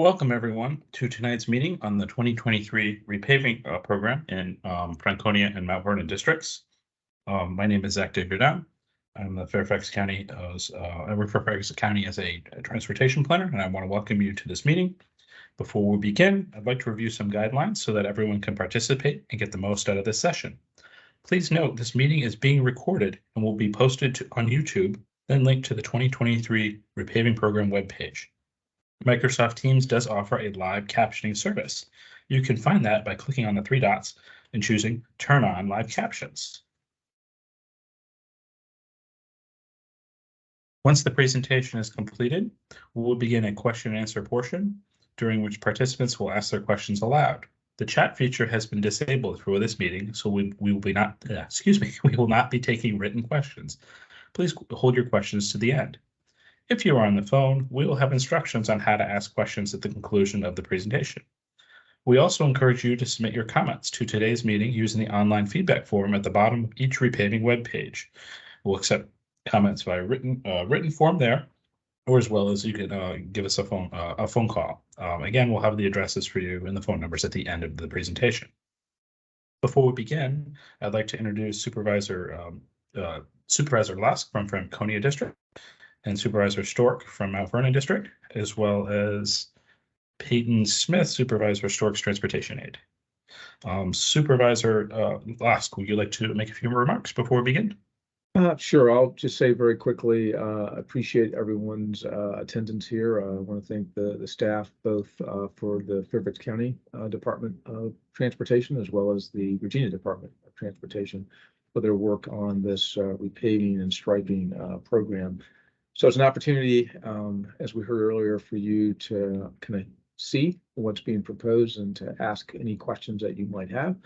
Welcome, everyone, to tonight's meeting on the 2023 repaving program in Franconia and Mount Vernon districts. My name is Zach Vernon. I'm the Fairfax County. I work for Fairfax County as a transportation planner, and I want to welcome you to this meeting. Before we begin, I'd like to review some guidelines so that everyone can participate and get the most out of this session. Please note this meeting is being recorded and will be posted on YouTube, then linked to the 2023 repaving program webpage. Microsoft Teams does offer a live captioning service. You can find that by clicking on the three dots and choosing Turn on Live Captions. Once the presentation is completed, we will begin a question and answer portion, during which participants will ask their questions aloud. The chat feature has been disabled for this meeting, so we will not be taking written questions. Please hold your questions to the end. If you are on the phone, we will have instructions on how to ask questions at the conclusion of the presentation. We also encourage you to submit your comments to today's meeting using the online feedback form at the bottom of each repaving webpage. We'll accept comments via written form there, or as well as you can give us a phone call. Again, we'll have the addresses for you and the phone numbers at the end of the presentation. Before we begin, I'd like to introduce Supervisor Lusk from Franconia District and Supervisor Stork from Mount Vernon District, as well as Peyton Smith, Supervisor Stork's Transportation Aide. Supervisor Lusk, would you like to make a few remarks before we begin? Sure. I'll just say very quickly, appreciate everyone's attendance here. I want to thank the staff, both for the Fairfax County Department of Transportation, as well as the Virginia Department of Transportation, for their work on this repaving and striping program. So it's an opportunity, as we heard earlier, for you to kind of see what's being proposed and to ask any questions that you might have.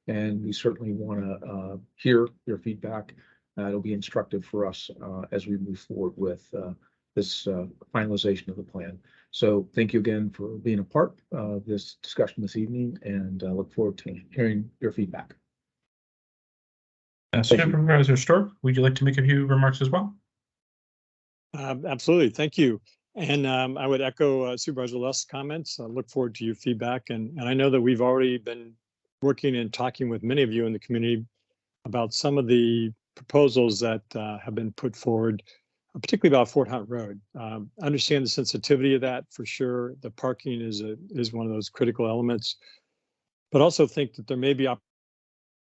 And we certainly want to hear your feedback. It'll be instructive for us as we move forward with this finalization of the plan. So thank you again for being a part of this discussion this evening, and look forward to hearing your feedback. Supervisor Stork, would you like to make a few remarks as well? Absolutely, thank you. And I would echo Supervisor Lusk's comments. I look forward to your feedback. And I know that we've already been working and talking with many of you in the community about some of the proposals that have been put forward, particularly about Fort Hunt Road. I understand the sensitivity of that for sure. The parking is one of those critical elements, but also think that there may be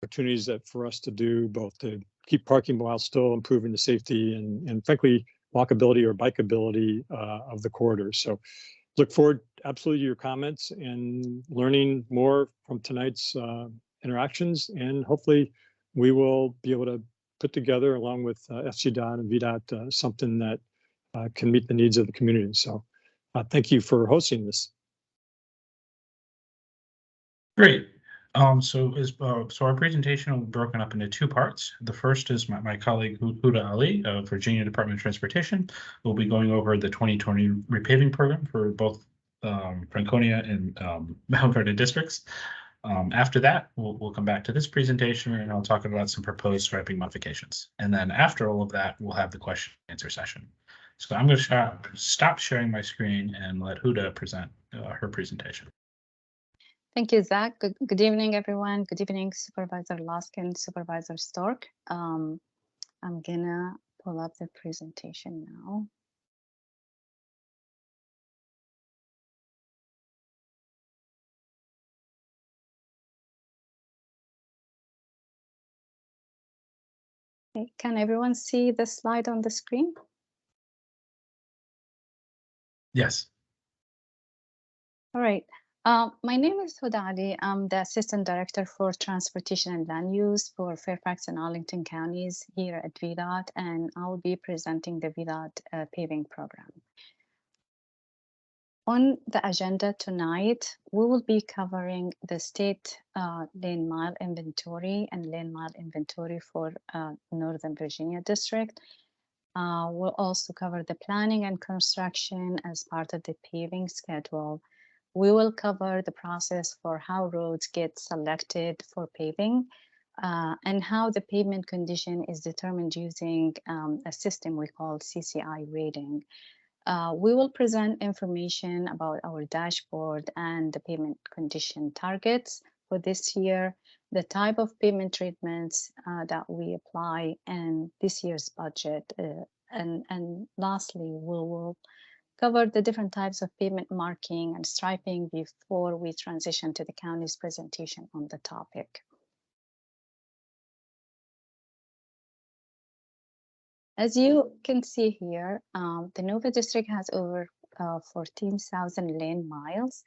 opportunities that for us to do both to keep parking while still improving the safety and frankly, walkability or bikeability of the corridor. So look forward absolutely to your comments and learning more from tonight's interactions. And hopefully we will be able to put together along with SGDOT and VDOT something that can meet the needs of the community. So thank you for hosting this. Great. So our presentation will be broken up into two parts. The first is my colleague Huda Ali of Virginia Department of Transportation. We'll be going over the 2020 repaving program for both Franconia and Mount Vernon districts. After that, we'll come back to this presentation and I'll talk about some proposed striping modifications. And then after all of that, we'll have the question and answer session. So I'm going to stop sharing my screen and let Huda present her presentation. Thank you, Zach. Good evening, everyone. Good evening, Supervisor Lusk and Supervisor Stork. I'm gonna pull up the presentation now. Okay, can everyone see the slide on the screen? Yes. All right. My name is Huda Ali. I'm the Assistant Director for Transportation and Land Use for Fairfax and Arlington counties here at VDOT, and I'll be presenting the VDOT paving program. On the agenda tonight, we will be covering the state lane mile inventory and lane mile inventory for Northern Virginia District. We'll also cover the planning and construction as part of the paving schedule. We will cover the process for how roads get selected for paving and how the pavement condition is determined using a system we call CCI rating. We will present information about our dashboard and the payment condition targets for this year, the type of payment treatments that we apply, and this year's budget. And lastly, we will cover the different types of payment marking and striping before we transition to the county's presentation on the topic. As you can see here, the Nova District has over 14,000 lane miles.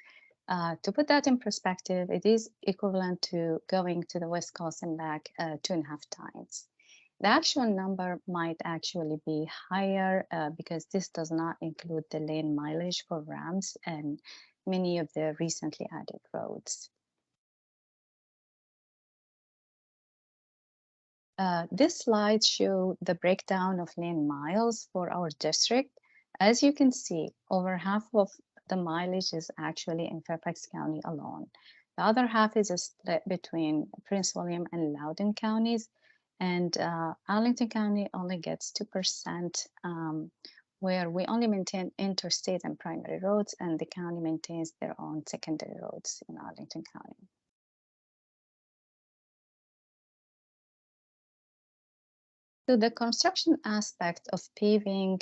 To put that in perspective, it is equivalent to going to the West Coast and back 2.5 times. The actual number might actually be higher because this does not include the lane mileage for ramps and many of the recently added roads. This slide shows the breakdown of lane miles for our district. As you can see, over half of the mileage is actually in Fairfax County alone. The other half is a split between Prince William and Loudoun counties, and Arlington County only gets 2%, where we only maintain interstate and primary roads, and the county maintains their own secondary roads in Arlington County. So the construction aspect of paving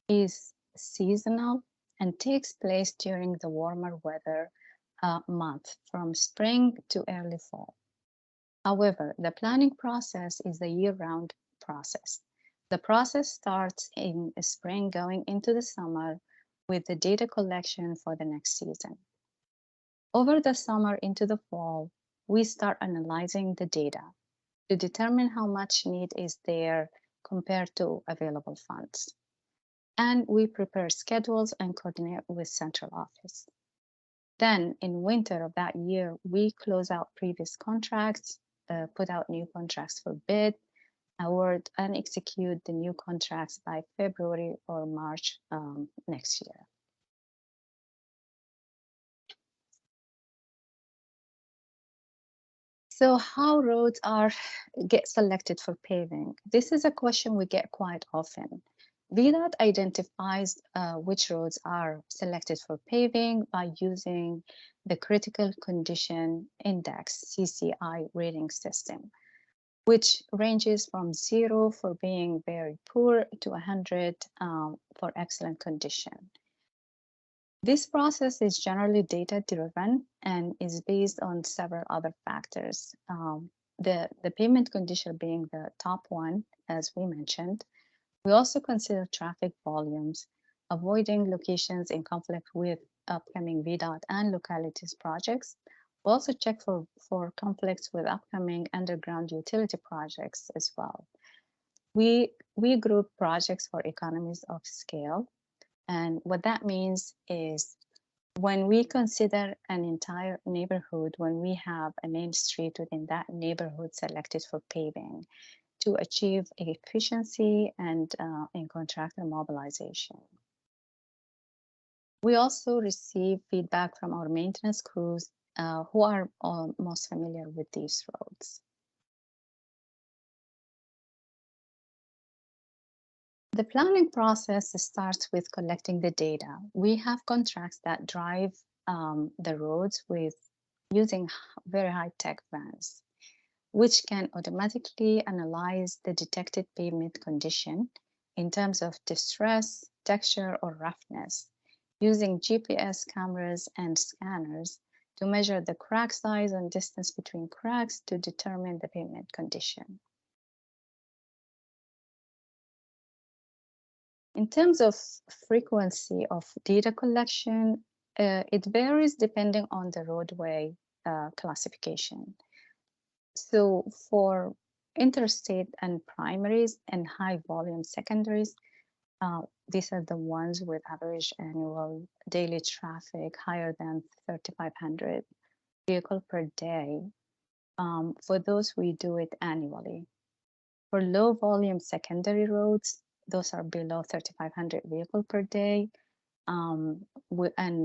is seasonal and takes place during the warmer weather month from spring to early fall. However, the planning process is a year-round process. The process starts in spring going into the summer with the data collection for the next season. Over the summer into the fall, we start analyzing the data to determine how much need is there compared to available funds. And we prepare schedules and coordinate with central office. Then in winter of that year, we close out previous contracts, put out new contracts for bid, award and execute the new contracts by February or March next year. So how roads get selected for paving? This is a question we get quite often. VDOT identifies which roads are selected for paving by using the Critical Condition Index, CCI rating system, which ranges from 0 for being very poor to 100 for excellent condition. This process is generally data-driven and is based on several other factors. The payment condition being the top one, as we mentioned. We also consider traffic volumes, avoiding locations in conflict with upcoming VDOT and localities projects. We also check for conflicts with upcoming underground utility projects as well. We group projects for economies of scale. And what that means is when we consider an entire neighborhood, when we have a main street within that neighborhood selected for paving to achieve efficiency and in contractor mobilization. We also receive feedback from our maintenance crews who are most familiar with these roads. The planning process starts with collecting the data. We have contracts that drive the roads with using very high-tech vans, which can automatically analyze the detected pavement condition in terms of distress, texture, or roughness, using GPS cameras and scanners to measure the crack size and distance between cracks to determine the pavement condition. In terms of frequency of data collection, it varies depending on the roadway classification. So for interstate and primaries and high volume secondaries, these are the ones with average annual daily traffic higher than 3,500 vehicles per day. For those, we do it annually. For low volume secondary roads, those are below 3,500 vehicles per day. And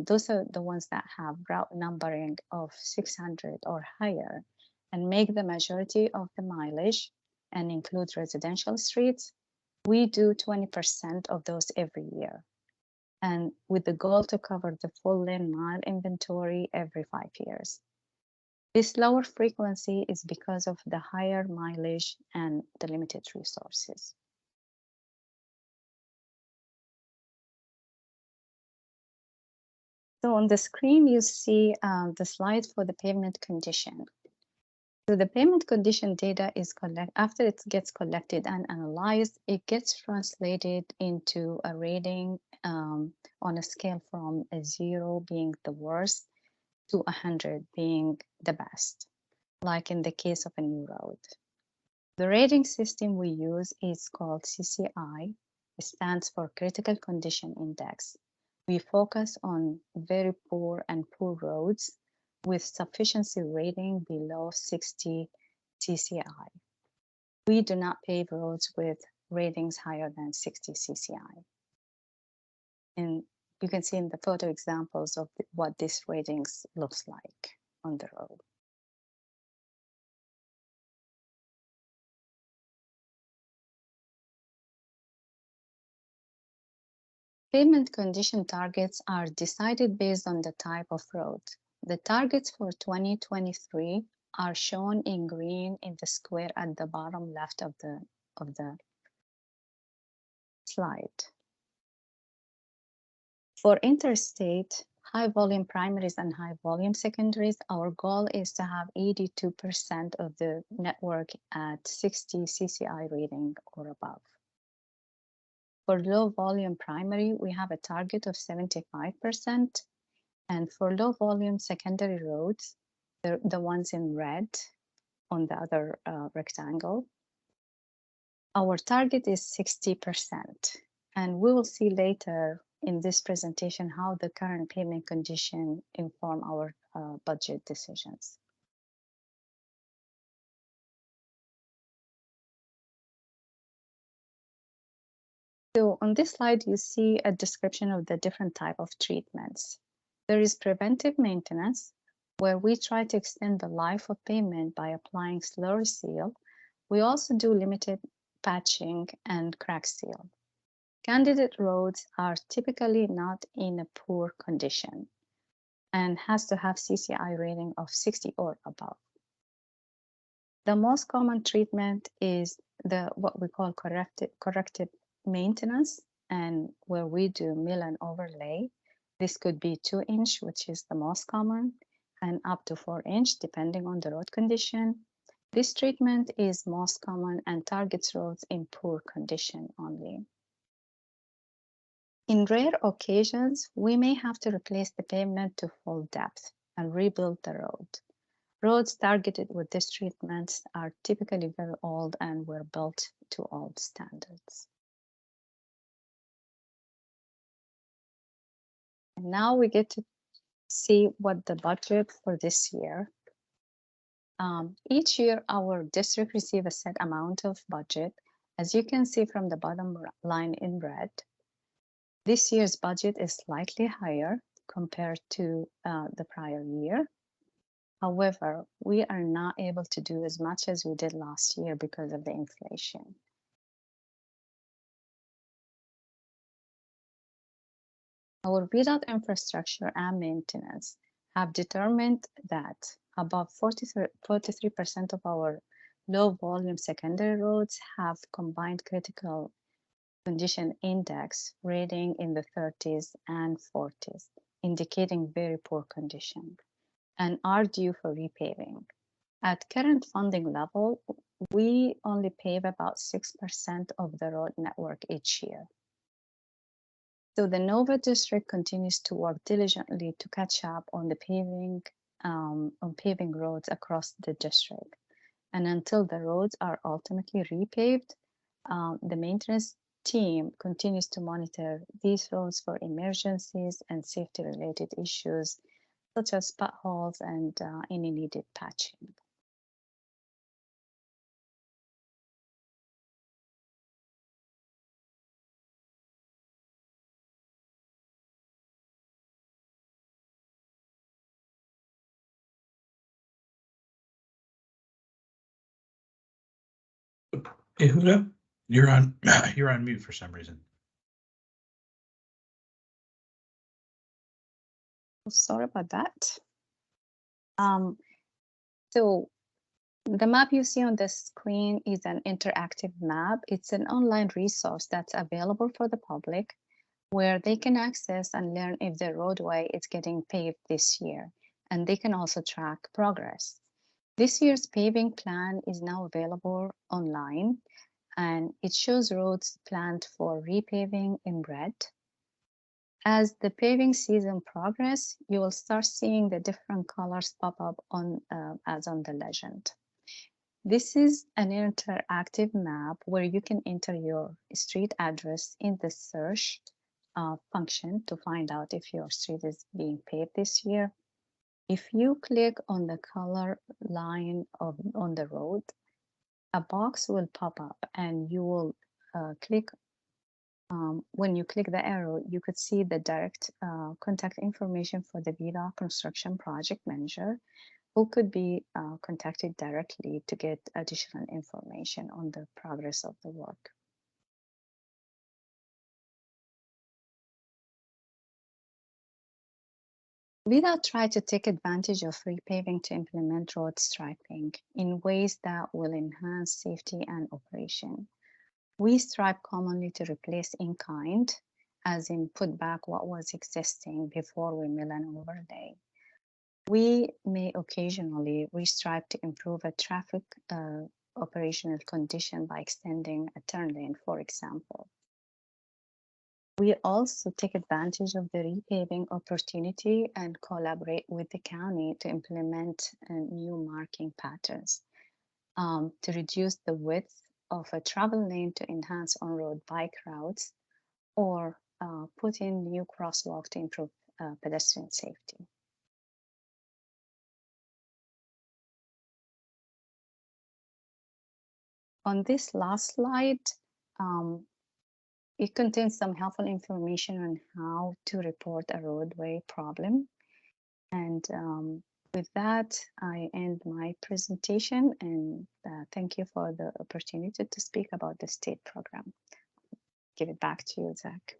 those are the ones that have route numbering of 600 or higher and make the majority of the mileage and include residential streets. We do 20% of those every year. and with the goal to cover the full lane mile inventory every 5 years. This lower frequency is because of the higher mileage and the limited resources. So on the screen, you see the slide for the pavement condition. So the pavement condition data is after it gets collected and analyzed, it gets translated into a rating on a scale from a 0 being the worst to 100 being the best, like in the case of a new road. The rating system we use is called CCI. It stands for Critical Condition Index. We focus on very poor and poor roads with sufficiency rating below 60 CCI. We do not pave roads with ratings higher than 60 CCI. And you can see in the photo examples of what these ratings looks like on the road. Pavement condition targets are decided based on the type of road. The targets for 2023 are shown in green in the square at the bottom left of the slide. For interstate, high volume primaries and high volume secondaries, our goal is to have 82% of the network at 60 CCI rating or above. For low volume primary, we have a target of 75%. And for low volume secondary roads, the ones in red on the other rectangle, our target is 60%. And we will see later in this presentation how the current pavement condition inform our budget decisions. So on this slide, you see a description of the different type of treatments. There is preventive maintenance, where we try to extend the life of pavement by applying slurry seal. We also do limited patching and crack seal. Candidate roads are typically not in a poor condition and has to have CCI rating of 60 or above. The most common treatment is what we call corrective maintenance, and where we do mill and overlay. This could be 2-inch, which is the most common, and up to 4-inch, depending on the road condition. This treatment is most common and targets roads in poor condition only. In rare occasions, we may have to replace the pavement to full depth and rebuild the road. Roads targeted with these treatments are typically very old and were built to old standards. And now we get to see what the budget for this year. Each year, our district receives a set amount of budget. As you can see from the bottom line in red, this year's budget is slightly higher compared to the prior year. However, we are not able to do as much as we did last year because of the inflation. Our build-out infrastructure and maintenance have determined that about 43% of our low-volume secondary roads have combined critical condition index rating in the 30s and 40s, indicating very poor condition, and are due for repaving. At current funding level, we only pave about 6% of the road network each year. So the NOVA district continues to work diligently to catch up on the paving roads across the district. And until the roads are ultimately repaved, the maintenance team continues to monitor these roads for emergencies and safety-related issues, such as potholes and any needed patching. Hey, Huda, you're on mute for some reason. Sorry about that. So the map you see on the screen is an interactive map. It's an online resource that's available for the public where they can access and learn if the roadway is getting paved this year. And they can also track progress. This year's paving plan is now available online, and it shows roads planned for repaving in red. As the paving season progresses, you will start seeing the different colors pop up on as on the legend. This is an interactive map where you can enter your street address in the search function to find out if your street is being paved this year. If you click on the color line on the road, a box will pop up and you will click. When you click the arrow, you could see the direct contact information for the VDOT construction project manager, who could be contacted directly to get additional information on the progress of the work. VDOT tried to take advantage of repaving to implement road striping in ways that will enhance safety and operation. We stripe commonly to replace in kind, as in put back what was existing before we mill and overlay. We may occasionally restripe to improve a traffic operational condition by extending a turn lane, for example. We also take advantage of the repaving opportunity and collaborate with the county to implement new marking patterns to reduce the width of a travel lane to enhance on-road bike routes, or put in new crosswalk to improve pedestrian safety. On this last slide, it contains some helpful information on how to report a roadway problem. And with that, I end my presentation, and thank you for the opportunity to speak about the state program. Give it back to you, Zach.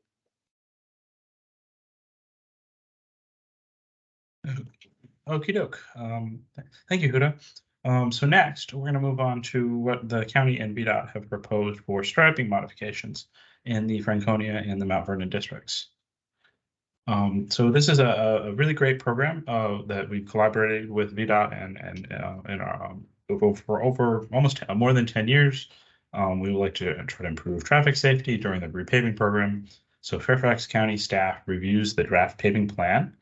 Okie doke. Thank you, Huda. So next, we're going to move on to what the county and VDOT have proposed for striping modifications in the Franconia and the Mount Vernon districts. So this is a really great program that we've collaborated with VDOT and our for over almost more than 10 years. We would like to try to improve traffic safety during the repaving program. So Fairfax County staff reviews the draft paving plan,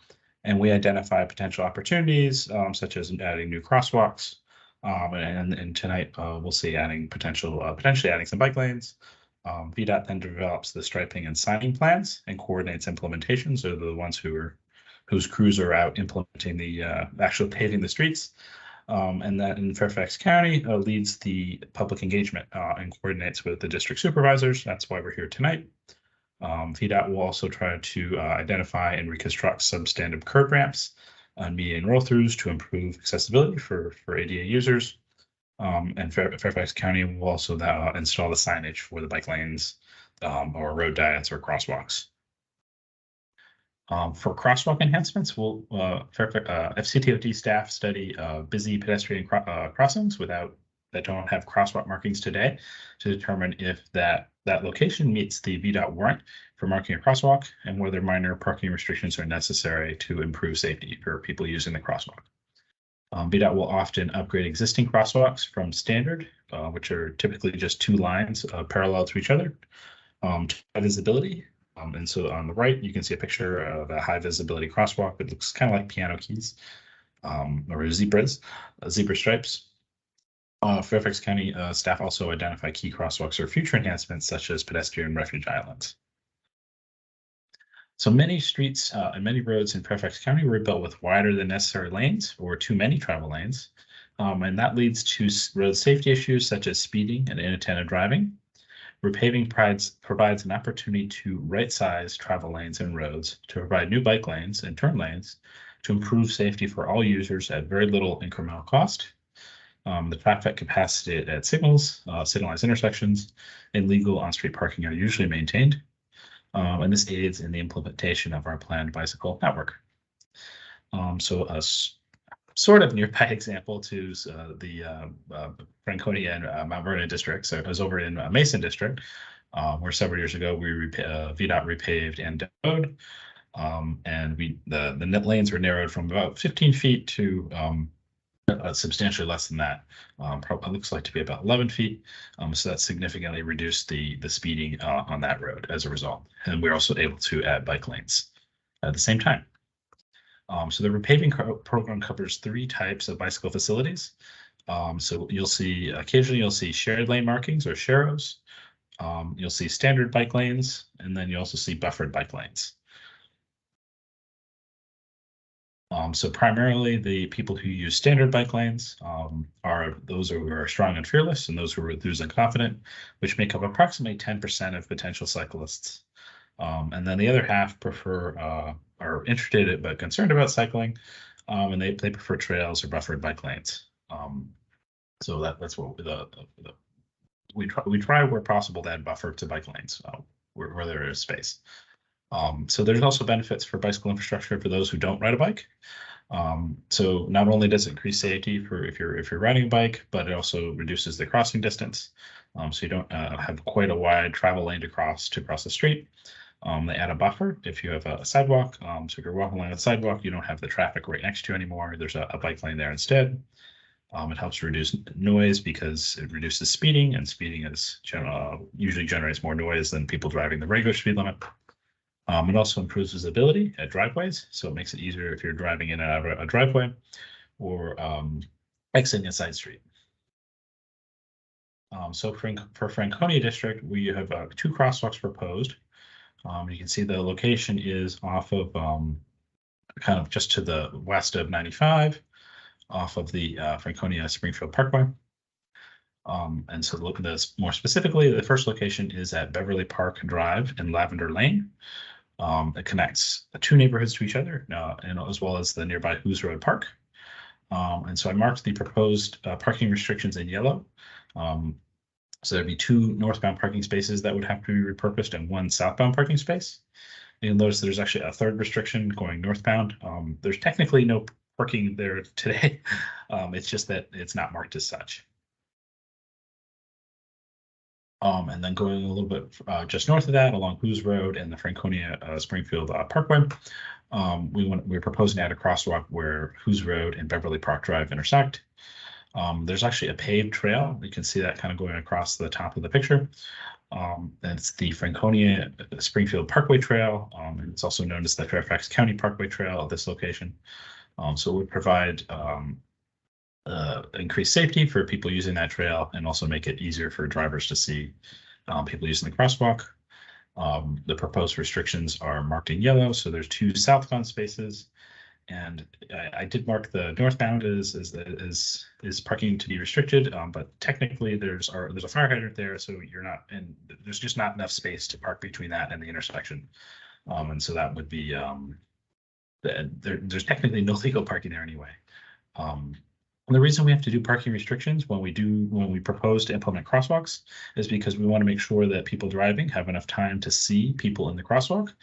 and we identify potential opportunities such as adding new crosswalks. And tonight we'll see potentially adding some bike lanes. VDOT then develops the striping and signing plans and coordinates implementations. So the ones whose crews are out implementing the actual paving the streets. And that in Fairfax County leads the public engagement and coordinates with the district supervisors. That's why we're here tonight. VDOT will also try to identify and reconstruct substandard curb ramps on median roll-throughs to improve accessibility for ADA users. And Fairfax County will also install the signage for the bike lanes or road diets or crosswalks. For crosswalk enhancements, we'll FCTOT staff study busy pedestrian crossings that don't have crosswalk markings today to determine if that location meets the VDOT warrant for marking a crosswalk and whether minor parking restrictions are necessary to improve safety for people using the crosswalk. VDOT will often upgrade existing crosswalks from standard, which are typically just two lines parallel to each other, to high visibility. And so on the right, you can see a picture of a high visibility crosswalk that looks kind of like piano keys or zebra stripes. Fairfax County staff also identify key crosswalks or future enhancements such as pedestrian refuge islands. So many streets and many roads in Fairfax County were built with wider than necessary lanes or too many travel lanes. And that leads to road safety issues such as speeding and inattentive driving. Repaving provides an opportunity to right-size travel lanes and roads to provide new bike lanes and turn lanes to improve safety for all users at very little incremental cost. The traffic capacity at signalized intersections, and legal on-street parking are usually maintained. And this aids in the implementation of our planned bicycle network. So sort of nearby example to the Franconia and Mount Vernon district. So it was over in Mason district, where several years ago we VDOT repaved and demoed, and the net lanes were narrowed from about 15 feet to substantially less than that. Probably looks like to be about 11 feet. So that significantly reduced the speeding on that road as a result. And we're also able to add bike lanes at the same time. So the repaving program covers 3 types of bicycle facilities. So occasionally you'll see shared lane markings or sharrows. You'll see standard bike lanes, and then you also see buffered bike lanes. So primarily the people who use standard bike lanes are those who are strong and fearless, and those who are enthused and confident, which make up approximately 10% of potential cyclists. And then the other half are interested but concerned about cycling, and they prefer trails or buffered bike lanes. So that's what we try where possible to add buffer to bike lanes where there is space. So there's also benefits for bicycle infrastructure for those who don't ride a bike. So not only does it increase safety for if you're riding a bike, but it also reduces the crossing distance. So you don't have quite a wide travel lane to cross the street. They add a buffer if you have a sidewalk. So if you're walking along the sidewalk, you don't have the traffic right next to you anymore. There's a bike lane there instead. It helps reduce noise because it reduces speeding, and speeding is usually generates more noise than people driving the regular speed limit. It also improves visibility at driveways, so it makes it easier if you're driving in and out of a driveway or exiting a side street. So for Franconia district, we have 2 crosswalks proposed. You can see the location is off of kind of just to the west of 95, off of the Franconia Springfield Parkway. And so look at this more specifically, the first location is at Beverly Park Drive and Lavender Lane. It connects the 2 neighborhoods to each other, and as well as the nearby Hoos Road Park. And so I marked the proposed parking restrictions in yellow. So there'd be 2 northbound parking spaces that would have to be repurposed and 1 southbound parking space. You'll notice there's actually a 3rd restriction going northbound. There's technically no parking there today. It's just that it's not marked as such. And then going a little bit just north of that, along Hoos Road and the Franconia Springfield Parkway, we're proposing to add a crosswalk where Hoos Road and Beverly Park Drive intersect. There's actually a paved trail. You can see that kind of going across the top of the picture. That's the Franconia Springfield Parkway Trail. And it's also known as the Fairfax County Parkway Trail at this location. So it would provide increased safety for people using that trail and also make it easier for drivers to see people using the crosswalk. The proposed restrictions are marked in yellow, so there's 2 southbound spaces, and I did mark the northbound is parking to be restricted, but technically there's a fire hydrant there, so there's just not enough space to park between that and the intersection, and so that would be there's technically no legal parking there anyway. And the reason we have to do parking restrictions when we propose to implement crosswalks is because we want to make sure that people driving have enough time to see people in the crosswalk,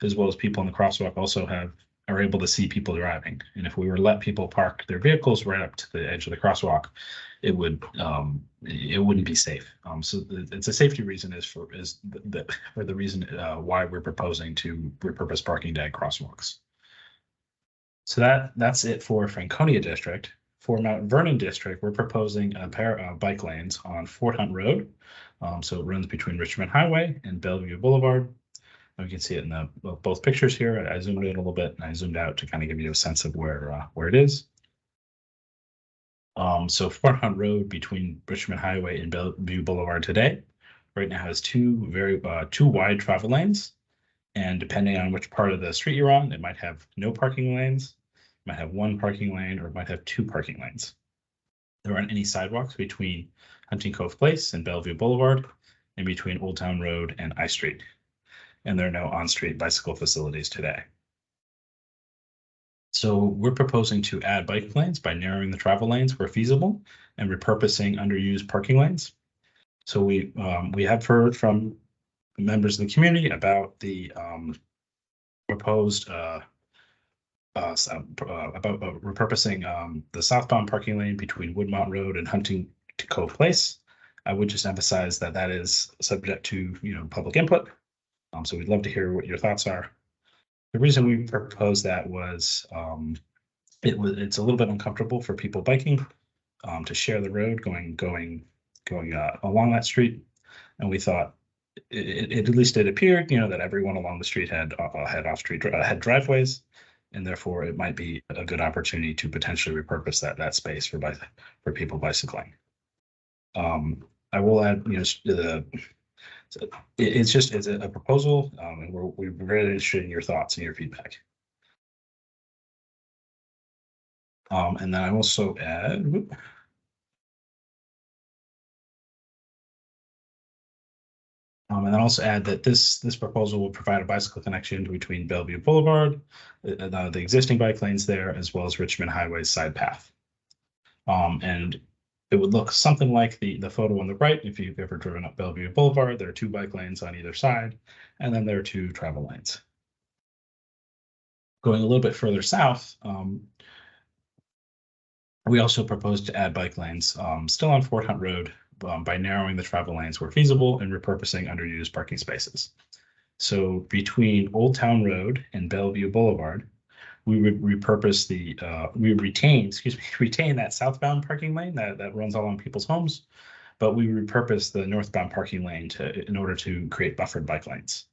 as well as people in the crosswalk also are able to see people driving. And if we were to let people park their vehicles right up to the edge of the crosswalk, it wouldn't be safe. So it's a safety reason for the reason why we're proposing to repurpose parking to add crosswalks. So that's it for Franconia district. For Mount Vernon district, we're proposing a pair of bike lanes on Fort Hunt Road. So it runs between Richmond Highway and Bellevue Boulevard. And we can see it in both pictures here. I zoomed in a little bit and I zoomed out to kind of give you a sense of where it is. So Fort Hunt Road between Richmond Highway and Bellevue Boulevard today, right now has 2 wide travel lanes. And depending on which part of the street you're on, it might have no parking lanes, might have 1 parking lane, or it might have 2 parking lanes. There aren't any sidewalks between Hunting Cove Place and Bellevue Boulevard, and between Old Town Road and I Street. And there are no on-street bicycle facilities today. So we're proposing to add bike lanes by narrowing the travel lanes where feasible and repurposing underused parking lanes. So we have heard from members of the community about the proposed about repurposing the southbound parking lane between Woodmont Road and Hunting to Cove Place. I would just emphasize that that is subject to public input. So we'd love to hear what your thoughts are. The reason we proposed that was it's a little bit uncomfortable for people biking to share the road going along that street, and we thought at least it appeared that everyone along the street had driveways, and therefore it might be a good opportunity to potentially repurpose that space for people bicycling. I will add, it's a proposal, and we're very interested in your thoughts and your feedback. And then I also add. And then also add that this proposal will provide a bicycle connection between Bellevue Boulevard, the existing bike lanes there, as well as Richmond Highway's side path. And it would look something like the photo on the right. If you've ever driven up Bellevue Boulevard, there are 2 bike lanes on either side, and then there are 2 travel lanes. Going a little bit further south, we also propose to add bike lanes still on Fort Hunt Road, by narrowing the travel lanes where feasible and repurposing underused parking spaces. So between Old Town Road and Bellevue Boulevard, we would repurpose retain that southbound parking lane that runs along people's homes, but we repurpose the northbound parking lane in order to create buffered bike lanes.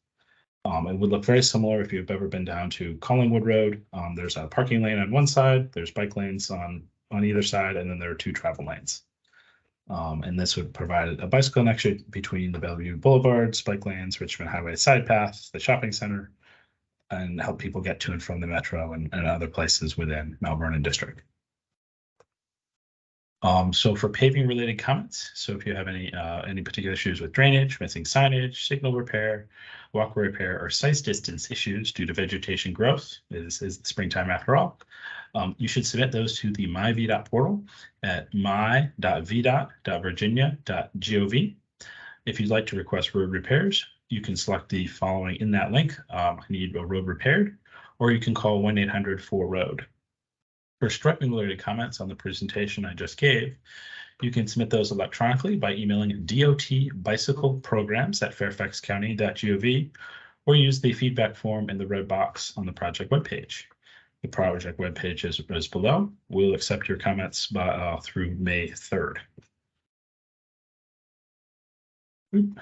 It would look very similar if you've ever been down to Collingwood Road. There's a parking lane on one side, there's bike lanes on either side, and then there are 2 travel lanes. And this would provide a bicycle connection between the Bellevue Boulevards, bike lanes, Richmond Highway side path, the shopping center, and help people get to and from the metro and other places within Mount Vernon district. So for paving related comments, so if you have any particular issues with drainage, missing signage, signal repair, walkway repair, or size distance issues due to vegetation growth, is the springtime after all, you should submit those to the MyVDOT portal at my.vdot.virginia.gov. If you'd like to request road repairs, you can select the following in that link. I need a road repaired, or you can call 1-800-4ROAD. For striping related comments on the presentation I just gave, you can submit those electronically by emailing dotbicycleprograms@fairfaxcounty.gov, or use the feedback form in the red box on the project webpage. The project webpage is below. We'll accept your comments through May 3rd. And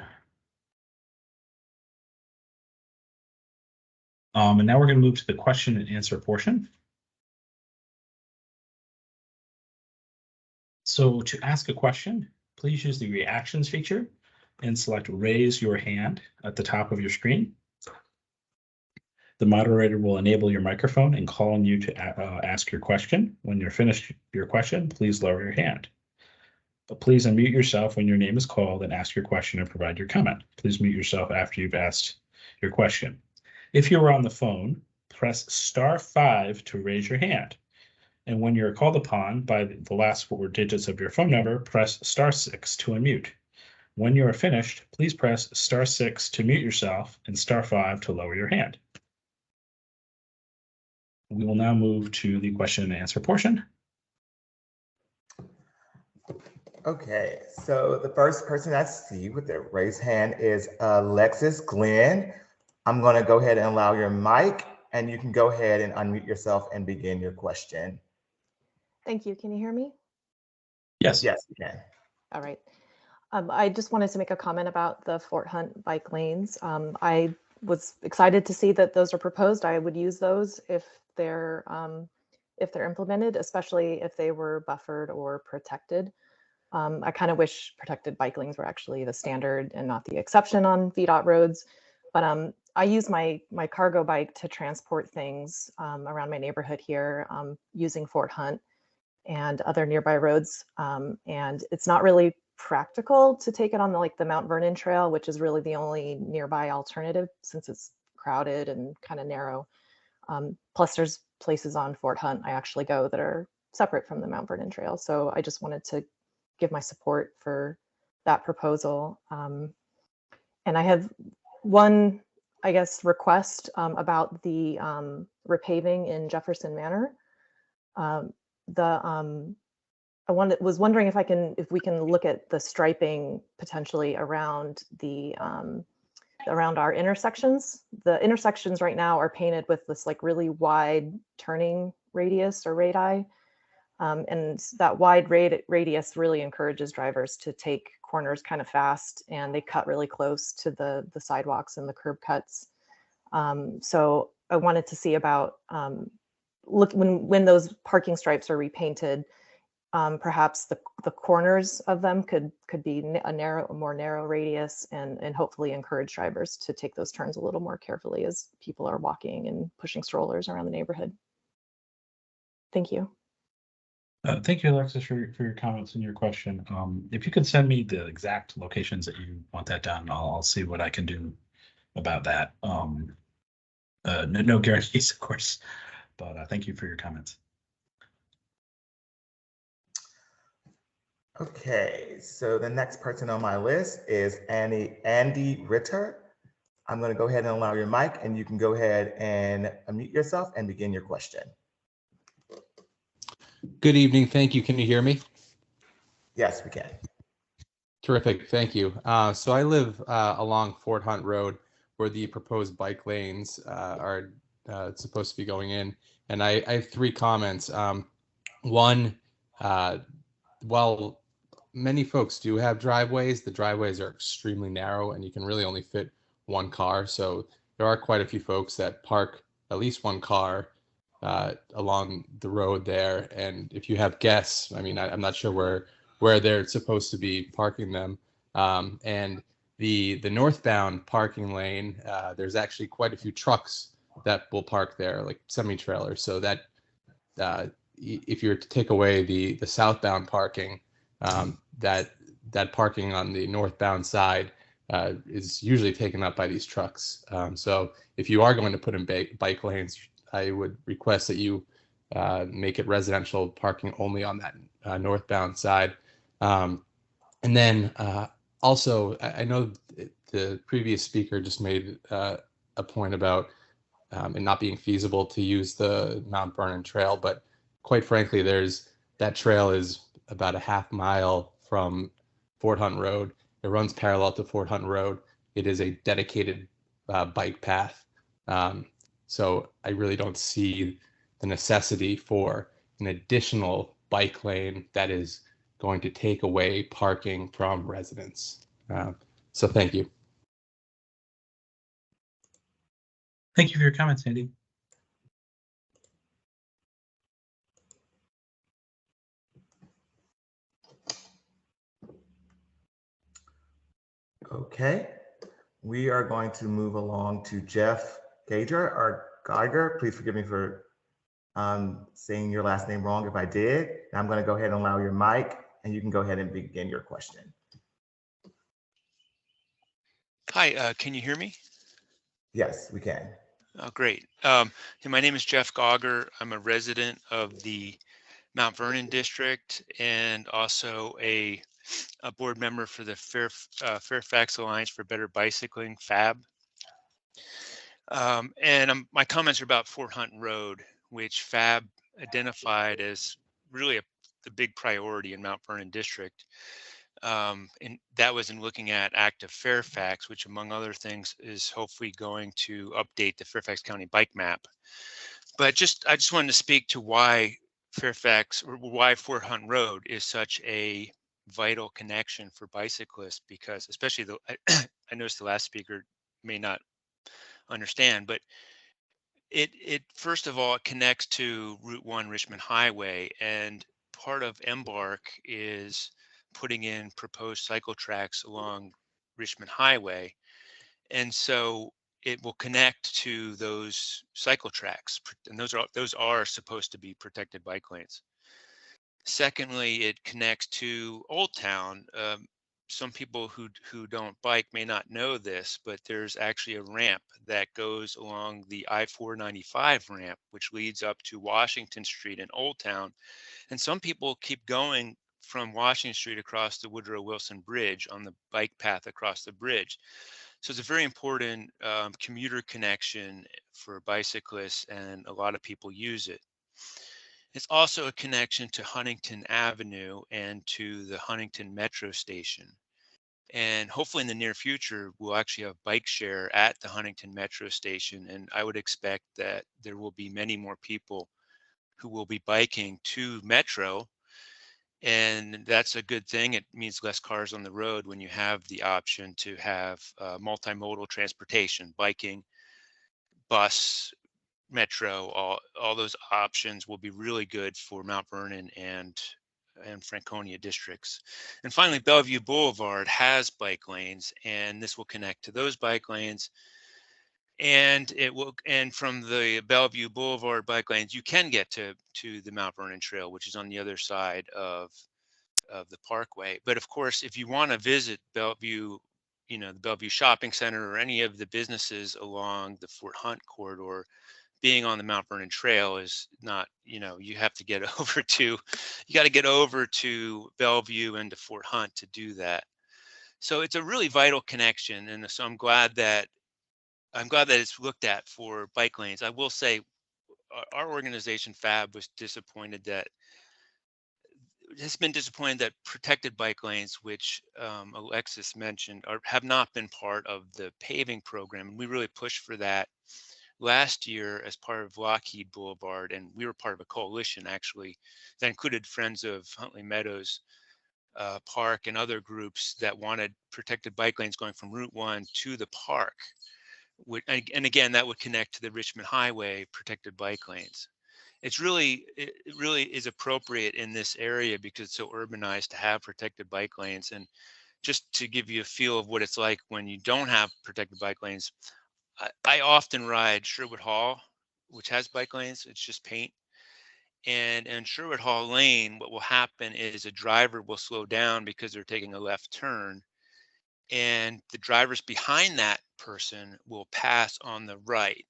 now we're going to move to the question and answer portion. So to ask a question, please use the reactions feature and select raise your hand at the top of your screen. The moderator will enable your microphone and call on you to ask your question. When you're finished your question, please lower your hand. But please unmute yourself when your name is called and ask your question and provide your comment. Please mute yourself after you've asked your question. If you are on the phone, press *5 to raise your hand. And when you're called upon by the last 4 digits of your phone number, press *6 to unmute. When you are finished, please press *6 to mute yourself and *5 to lower your hand. We will now move to the question and answer portion. Okay, so the first person I see with their raised hand is Alexis Glenn. I'm going to go ahead and allow your mic, and you can go ahead and unmute yourself and begin your question. Thank you. Can you hear me? Yes. Yes, you can. All right. I just wanted to make a comment about the Fort Hunt bike lanes. I was excited to see that those are proposed. I would use those if they're implemented, especially if they were buffered or protected. I kind of wish protected bike lanes were actually the standard and not the exception on VDOT roads. But I use my cargo bike to transport things around my neighborhood here using Fort Hunt and other nearby roads. And it's not really practical to take it on the Mount Vernon Trail, which is really the only nearby alternative since it's crowded and kind of narrow. Plus there's places on Fort Hunt I actually go that are separate from the Mount Vernon Trail. So I just wanted to give my support for that proposal. And I have one I guess, request about the repaving in Jefferson Manor. I was wondering if we can look at the striping potentially around around our intersections. The intersections right now are painted with this like really wide turning radius or radii. And that wide radius really encourages drivers to take corners kind of fast, and they cut really close to the sidewalks and the curb cuts. So I wanted to see about when those parking stripes are repainted, perhaps the corners of them could be a more narrow radius, and hopefully encourage drivers to take those turns a little more carefully as people are walking and pushing strollers around the neighborhood. Thank you. Thank you, Alexis, for your comments and your question. If you could send me the exact locations that you want that done, I'll see what I can do about that. No guarantees, of course, but thank you for your comments. Okay, so the next person on my list is Andy Ritter. I'm going to go ahead and allow your mic, and you can go ahead and unmute yourself and begin your question. Good evening. Thank you. Can you hear me? Yes, we can. Terrific. Thank you. So I live along Fort Hunt Road, where the proposed bike lanes are supposed to be going in. And I have three comments. One, while many folks do have driveways, the driveways are extremely narrow and you can really only fit one car. So there are quite a few folks that park at least one car along the road there. And if you have guests, I mean, I'm not sure where they're supposed to be parking them. And the northbound parking lane, there's actually quite a few trucks that will park there, like semi-trailers. So that if you were to take away the southbound parking, that parking on the northbound side is usually taken up by these trucks. So if you are going to put in bike lanes, I would request that you make it residential parking only on that northbound side. And then also, I know the previous speaker just made a point about it not being feasible to use the Mount Vernon Trail, but quite frankly, that trail is about a half mile from Fort Hunt Road. It runs parallel to Fort Hunt Road. It is a dedicated bike path. So I really don't see the necessity for an additional bike lane that is going to take away parking from residents. So thank you. Thank you for your comments, Andy. Okay, we are going to move along to Jeff Geiger. Please forgive me for saying your last name wrong if I did. I'm going to go ahead and allow your mic, and you can go ahead and begin your question. Hi, can you hear me? Yes, we can. Oh, great. My name is Jeff Gauger. I'm a resident of the Mount Vernon district and also a board member for the Fairfax Alliance for Better Bicycling, FAB. And my comments are about Fort Hunt Road, which FAB identified as really the big priority in Mount Vernon district. And that was in looking at Active Fairfax, which among other things is hopefully going to update the Fairfax County bike map. But I just wanted to speak to why Fort Hunt Road is such a vital connection for bicyclists, because especially I noticed the last speaker may not understand, but it first of all, it connects to Route 1 Richmond Highway, and part of Embark is putting in proposed cycle tracks along Richmond Highway. And so it will connect to those cycle tracks, and those are supposed to be protected bike lanes. Secondly, it connects to Old Town. Some people who don't bike may not know this, but there's actually a ramp that goes along the I-495 ramp, which leads up to Washington Street in Old Town. And some people keep going from Washington Street across the Woodrow Wilson Bridge on the bike path across the bridge. So it's a very important commuter connection for bicyclists, and a lot of people use it. It's also a connection to Huntington Avenue and to the Huntington Metro Station. And hopefully in the near future, we'll actually have bike share at the Huntington Metro Station. And I would expect that there will be many more people who will be biking to Metro. And that's a good thing. It means less cars on the road when you have the option to have multimodal transportation, biking, bus, Metro, all those options will be really good for Mount Vernon and Franconia districts. And finally, Bellevue Boulevard has bike lanes, and this will connect to those bike lanes. And from the Bellevue Boulevard bike lanes, you can get to the Mount Vernon Trail, which is on the other side of the parkway. But of course, if you want to visit Bellevue, the Bellevue Shopping Center or any of the businesses along the Fort Hunt corridor, being on the Mount Vernon Trail is not, you have to get you got to get over to Bellevue and to Fort Hunt to do that. So it's a really vital connection. And so I'm glad that it's looked at for bike lanes. I will say our organization FAB has been disappointed that protected bike lanes, which Alexis mentioned, have not been part of the paving program. And we really pushed for that last year as part of Lockheed Boulevard, and we were part of a coalition actually that included Friends of Huntley Meadows Park and other groups that wanted protected bike lanes going from Route 1 to the park. And again, that would connect to the Richmond Highway protected bike lanes. It really is appropriate in this area because it's so urbanized to have protected bike lanes. And just to give you a feel of what it's like when you don't have protected bike lanes, I often ride Sherwood Hall, which has bike lanes. It's just paint. And in Sherwood Hall Lane, what will happen is a driver will slow down because they're taking a left turn. And the drivers behind that person will pass on the right.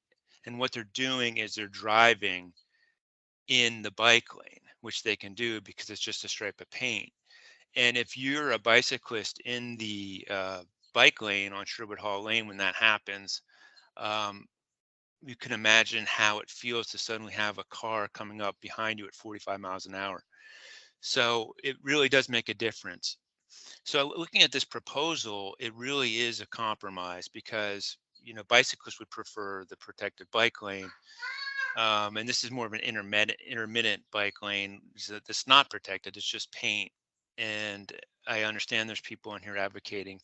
And what they're doing is they're driving in the bike lane, which they can do because it's just a stripe of paint. And if you're a bicyclist in the bike lane on Sherwood Hall Lane when that happens, you can imagine how it feels to suddenly have a car coming up behind you at 45 miles an hour. So it really does make a difference. So looking at this proposal, it really is a compromise because, bicyclists would prefer the protected bike lane. And this is more of an intermittent bike lane that's not protected. It's just paint. And I understand there's people in here advocating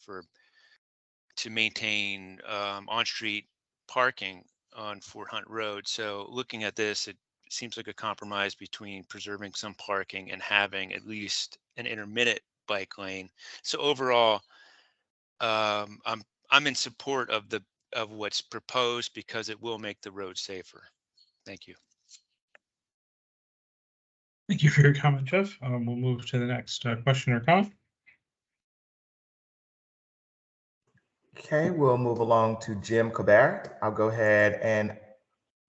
to maintain on-street parking on Fort Hunt Road. So looking at this, it seems like a compromise between preserving some parking and having at least an intermittent bike lane. So overall, I'm in support of what's proposed because it will make the road safer. Thank you. Thank you for your comment, Jeff. We'll move to the next question or comment. Okay, we'll move along to Jim Colbert. I'll go ahead and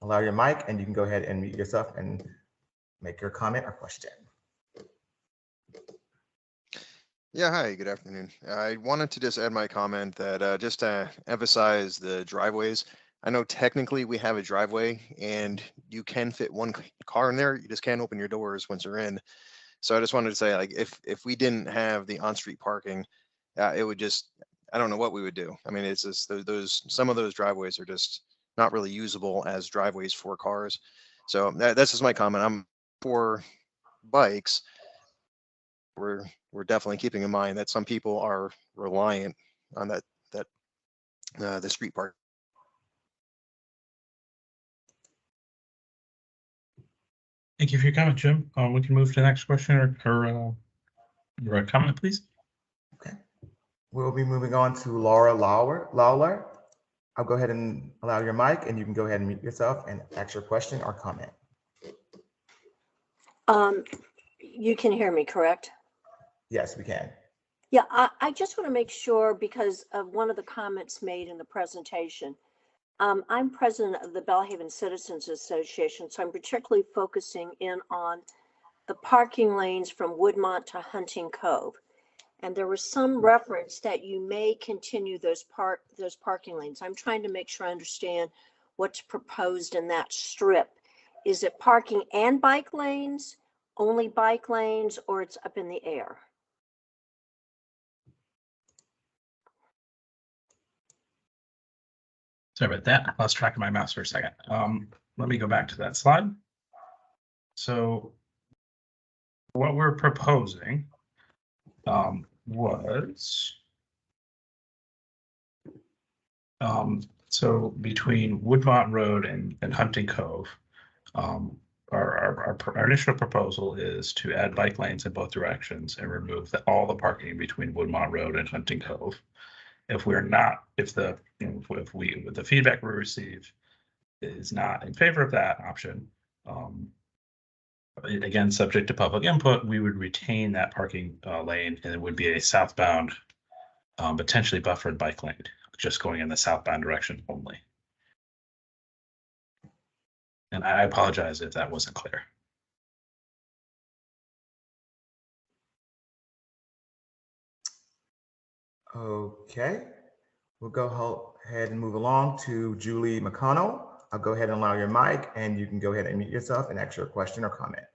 allow your mic, and you can go ahead and mute yourself and make your comment or question. Yeah, hi, good afternoon. I wanted to just add my comment that just to emphasize the driveways. I know technically we have a driveway and you can fit one car in there. You just can't open your doors once you're in. So I just wanted to say, like, if we didn't have the on-street parking, it would just, I don't know what we would do. I mean, it's just some of those driveways are just not really usable as driveways for cars. So that's just my comment. I'm for bikes. We're definitely keeping in mind that some people are reliant on the street park. Thank you for your comment, Jim. We can move to the next question or your comment, please. Okay. We'll be moving on to Laura Lawler. I'll go ahead and allow your mic, and you can go ahead and mute yourself and ask your question or comment. You can hear me, correct? Yes, we can. Yeah, I just want to make sure because of one of the comments made in the presentation. I'm president of the Belhaven Citizens Association, so I'm particularly focusing in on the parking lanes from Woodmont to Hunting Cove. and there was some reference that you may continue those parking lanes. I'm trying to make sure I understand what's proposed in that strip. Is it parking and bike lanes, only bike lanes, or it's up in the air? Sorry about that. I lost track of my mouse for a second. Let me go back to that slide. So what we're proposing was so between Woodmont Road and Hunting Cove, our initial proposal is to add bike lanes in both directions and remove all the parking between Woodmont Road and Hunting Cove. If the feedback we receive is not in favor of that option, again, subject to public input, we would retain that parking lane, and it would be a southbound, potentially buffered bike lane, just going in the southbound direction only. And I apologize if that wasn't clear. Okay, we'll go ahead and move along to Julie McConnell. I'll go ahead and allow your mic, and you can go ahead and mute yourself and ask your question or comment.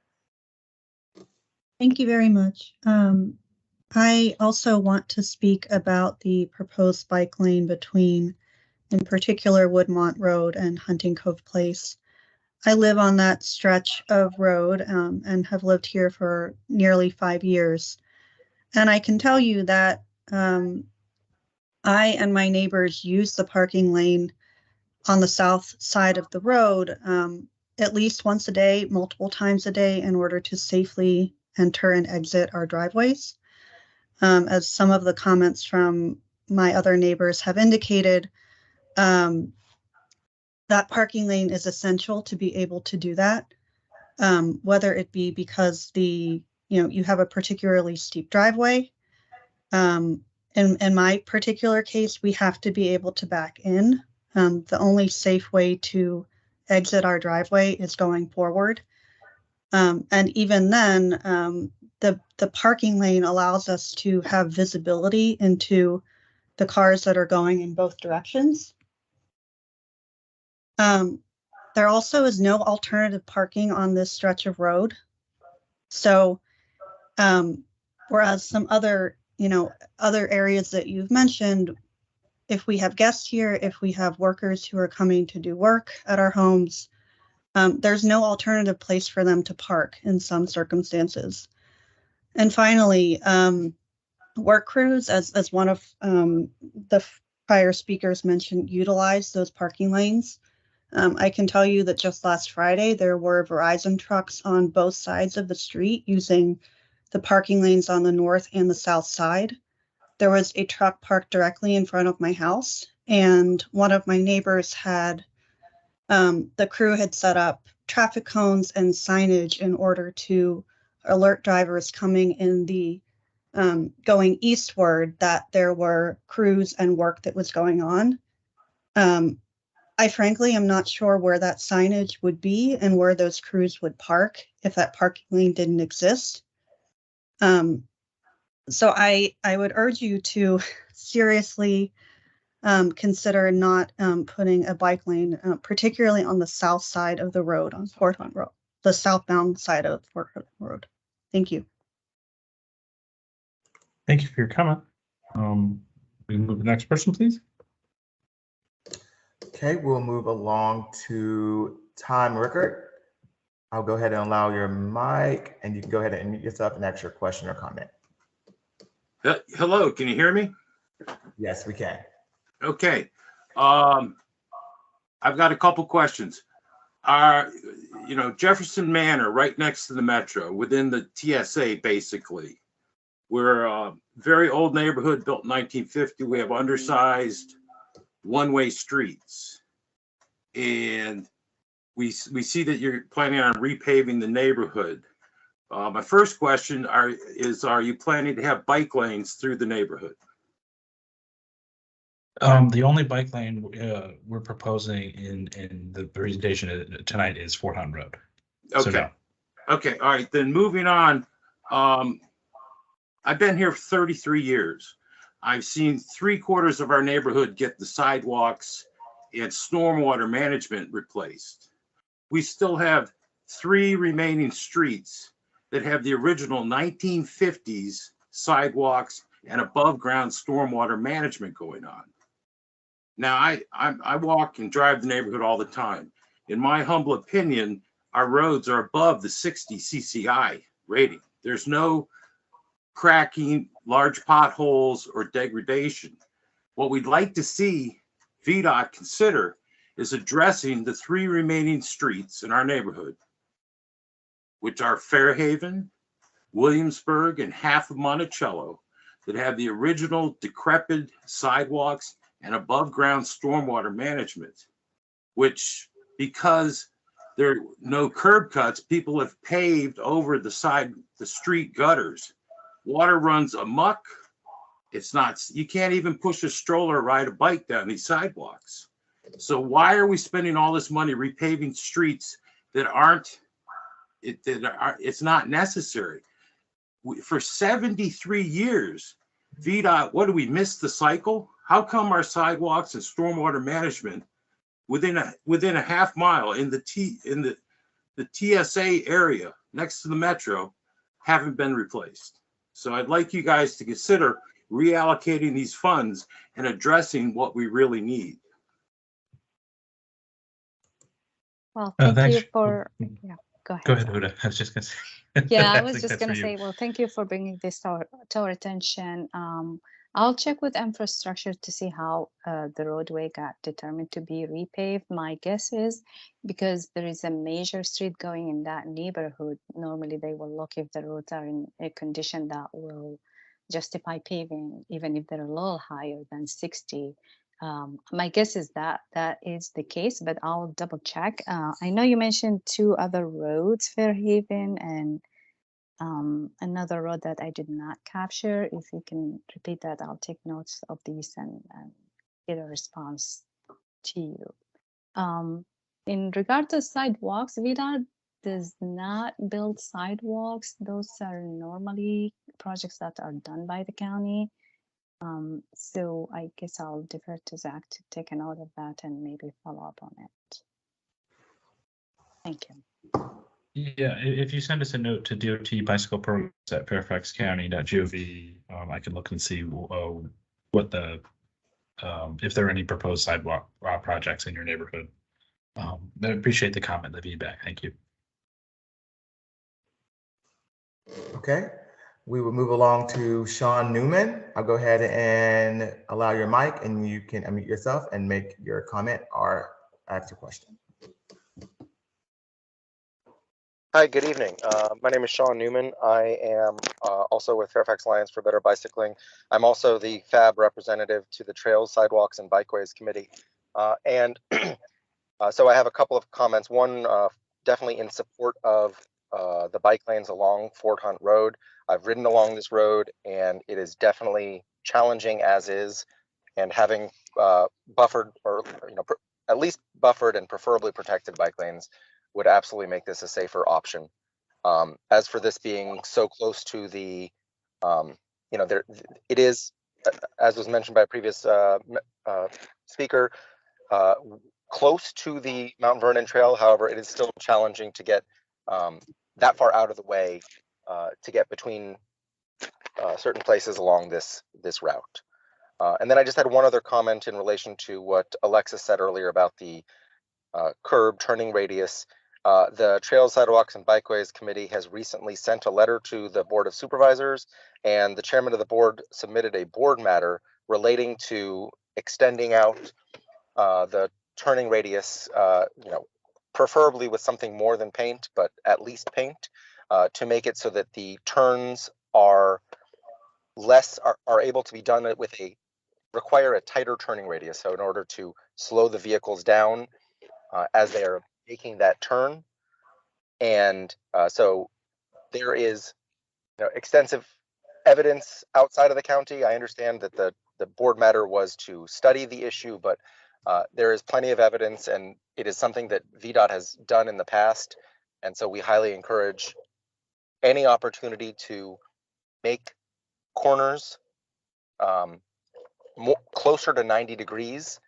Thank you very much. I also want to speak about the proposed bike lane between, in particular, Woodmont Road and Hunting Cove Place. I live on that stretch of road and have lived here for nearly 5 years. And I can tell you that I and my neighbors use the parking lane on the south side of the road at least once a day, multiple times a day, in order to safely enter and exit our driveways. As some of the comments from my other neighbors have indicated, that parking lane is essential to be able to do that, whether it be because you have a particularly steep driveway. In my particular case, we have to be able to back in. The only safe way to exit our driveway is going forward. And even then, the parking lane allows us to have visibility into the cars that are going in both directions. There also is no alternative parking on this stretch of road. So, whereas some other areas that you've mentioned, if we have guests here, if we have workers who are coming to do work at our homes, there's no alternative place for them to park in some circumstances. And finally, work crews, as one of the prior speakers mentioned, utilize those parking lanes. I can tell you that just last Friday, there were Verizon trucks on both sides of the street using the parking lanes on the north and the south side. There was a truck parked directly in front of my house, and one of my neighbors had, the crew had set up traffic cones and signage in order to alert drivers coming in the going eastward that there were crews and work that was going on. I frankly am not sure where that signage would be and where those crews would park if that parking lane didn't exist. So I would urge you to seriously consider not putting a bike lane, particularly on the south side of the road on Fort Hunt Road, the southbound side of Fort Hunt Road. Thank you. Thank you for your comment. We can move to the next person, please. Okay, we'll move along to Tom Rickard. I'll go ahead and allow your mic, and you can go ahead and unmute yourself and ask your question or comment. Hello, can you hear me? Yes, we can. Okay. I've got a couple questions. Jefferson Manor, right next to the Metro, within the TSA, basically. We're a very old neighborhood, built in 1950. We have undersized one-way streets. And we see that you're planning on repaving the neighborhood. My first question are you planning to have bike lanes through the neighborhood? The only bike lane we're proposing in the presentation tonight is Fort Hunt Road. Okay. So no. Okay. All right. Then moving on. I've been here 33 years. I've seen 3/4 of our neighborhood get the sidewalks and stormwater management replaced. We still have 3 remaining streets that have the original 1950s sidewalks and above ground stormwater management going on. Now, I walk and drive the neighborhood all the time. In my humble opinion, our roads are above the 60 CCI rating. There's no cracking, large potholes, or degradation. What we'd like to see VDOT consider is addressing the 3 remaining streets in our neighborhood, which are Fairhaven, Williamsburg, and half of Monticello, that have the original decrepit sidewalks and above ground stormwater management, which, because there are no curb cuts, people have paved over the street gutters. Water runs amok. It's not, you can't even push a stroller or ride a bike down these sidewalks. So why are we spending all this money repaving streets that it's not necessary? For 73 years, VDOT, what do we miss the cycle? How come our sidewalks and stormwater management within a half mile in the TSA area next to the metro haven't been replaced? So I'd like you guys to consider reallocating these funds and addressing what we really need. Well, thank thanks. you for, yeah, go ahead. Go ahead, Huda. I was just going to say. Yeah, I I was think just that's going to for you. say, well, thank you for bringing this to our attention. I'll check with infrastructure to see how the roadway got determined to be repaved. My guess is because there is a major street going in that neighborhood, normally they will look if the roads are in a condition that will justify paving, even if they're a little higher than 60. My guess is that that is the case, but I'll double check. I know you mentioned 2 other roads, Fairhaven and another road that I did not capture. If you can repeat that, I'll take notes of these and get a response to you. In regard to sidewalks, VDOT does not build sidewalks. Those are normally projects that are done by the county. So I guess I'll defer to Zach to take a note of that and maybe follow up on it. Thank you. Yeah, if you send us a note to DOT bicycle programs at fairfaxcounty.gov, I can look and see what the if there are any proposed sidewalk projects in your neighborhood. I appreciate the comment, the feedback. Thank you. Okay, we will move along to Sean Newman. I'll go ahead and allow your mic and you can unmute yourself and make your comment or ask your question. Hi, good evening. My name is Sean Newman. I am also with Fairfax Alliance for Better Bicycling. I'm also the FAB representative to the Trails, Sidewalks, and Bikeways Committee. So I have a couple of comments. One, definitely in support of the bike lanes along Fort Hunt Road. I've ridden along this road and it is definitely challenging as is, and having buffered, or at least buffered and preferably protected bike lanes would absolutely make this a safer option. As for this being so close to the, it is, as was mentioned by a previous speaker, close to the Mount Vernon Trail. However, it is still challenging to get that far out of the way to get between certain places along this route. And then I just had one other comment in relation to what Alexis said earlier about the curb turning radius. The Trails, Sidewalks, and Bikeways Committee has recently sent a letter to the Board of Supervisors, and the chairman of the board submitted a board matter relating to extending out the turning radius, preferably with something more than paint, but at least paint, to make it so that the turns are able to be done with require a tighter turning radius. So in order to slow the vehicles down as they are making that turn. And so there is extensive evidence outside of the county. I understand that the board matter was to study the issue, but there is plenty of evidence, and it is something that VDOT has done in the past. And so we highly encourage any opportunity to make corners closer to 90 degrees,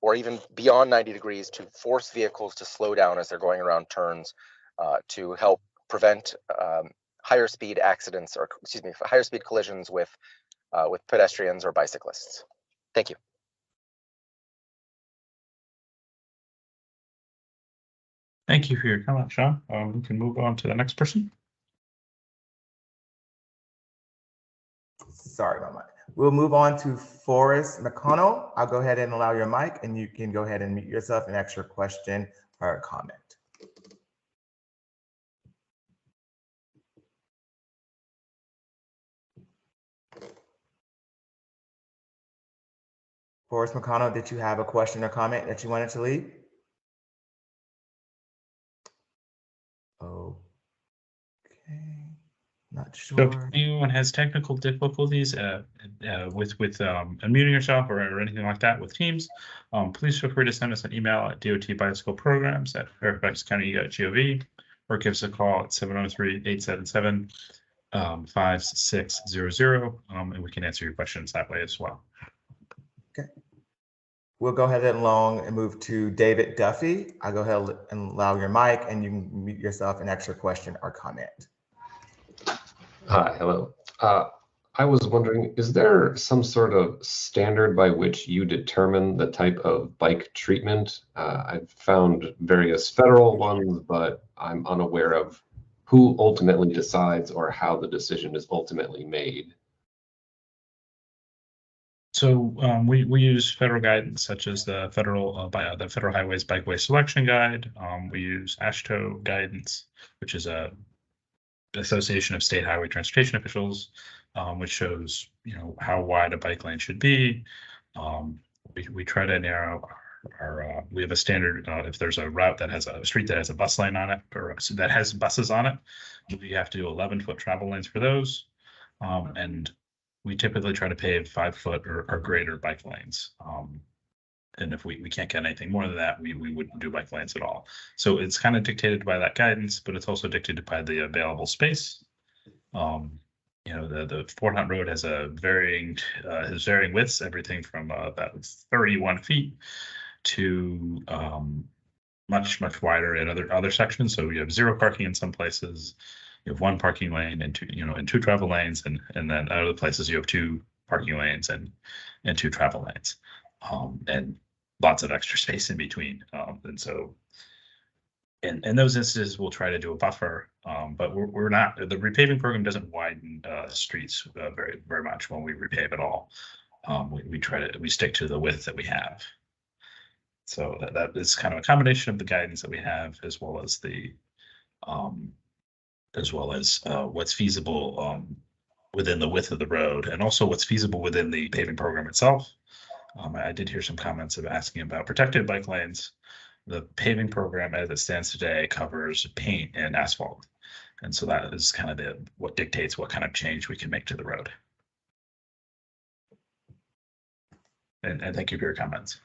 or even beyond 90 degrees, to force vehicles to slow down as they're going around turns to help prevent higher speed accidents, or excuse me, higher speed collisions with pedestrians or bicyclists. Thank you. Thank you for your comment, Sean. We can move on to the next person. Sorry about that. We'll move on to Forrest McConnell. I'll go ahead and allow your mic, and you can go ahead and mute yourself and ask your question or comment. Forrest McConnell, did you have a question or comment that you wanted to leave? Okay, not sure. So if anyone has technical difficulties with unmuting yourself or anything like that with Teams, please feel free to send us an email at dotbicycleprograms@fairfaxcounty.gov, or give us a call at 703-877-5600, and we can answer your questions that way as well. Okay. We'll go ahead and move to David Duffy. I'll go ahead and allow your mic, and you can mute yourself and ask your question or comment. Hi, hello. I was wondering, is there some sort of standard by which you determine the type of bike treatment? I've found various federal ones, but I'm unaware of who ultimately decides or how the decision is ultimately made. So we use federal guidance such as the Federal Highways Bikeway Selection Guide. We use AASHTO guidance, which is a Association of State Highway Transportation Officials, which shows how wide a bike lane should be. We try to narrow our. We have a standard. If there's a route that has a street that has a bus lane on it, or that has buses on it, we have to do 11-foot travel lanes for those, and we typically try to pave 5-foot or greater bike lanes. And if we can't get anything more than that, we wouldn't do bike lanes at all. So it's kind of dictated by that guidance, but it's also dictated by the available space. The Fort Hunt Road has varying widths, everything from about 31 feet to much wider at other sections. So you have 0 parking in some places. You have 1 parking lane and 2 travel lanes, and then other places you have 2 parking lanes and 2 travel lanes, and lots of extra space in between. And so in those instances, we'll try to do a buffer, but we're not. The repaving program doesn't widen streets very much when we repave at all. We stick to the width that we have. So that is kind of a combination of the guidance that we have, as well as what's feasible within the width of the road, and also what's feasible within the paving program itself. I did hear some comments of asking about protected bike lanes. The paving program as it stands today covers paint and asphalt. And so that is kind of what dictates what kind of change we can make to the road. And thank you for your comments.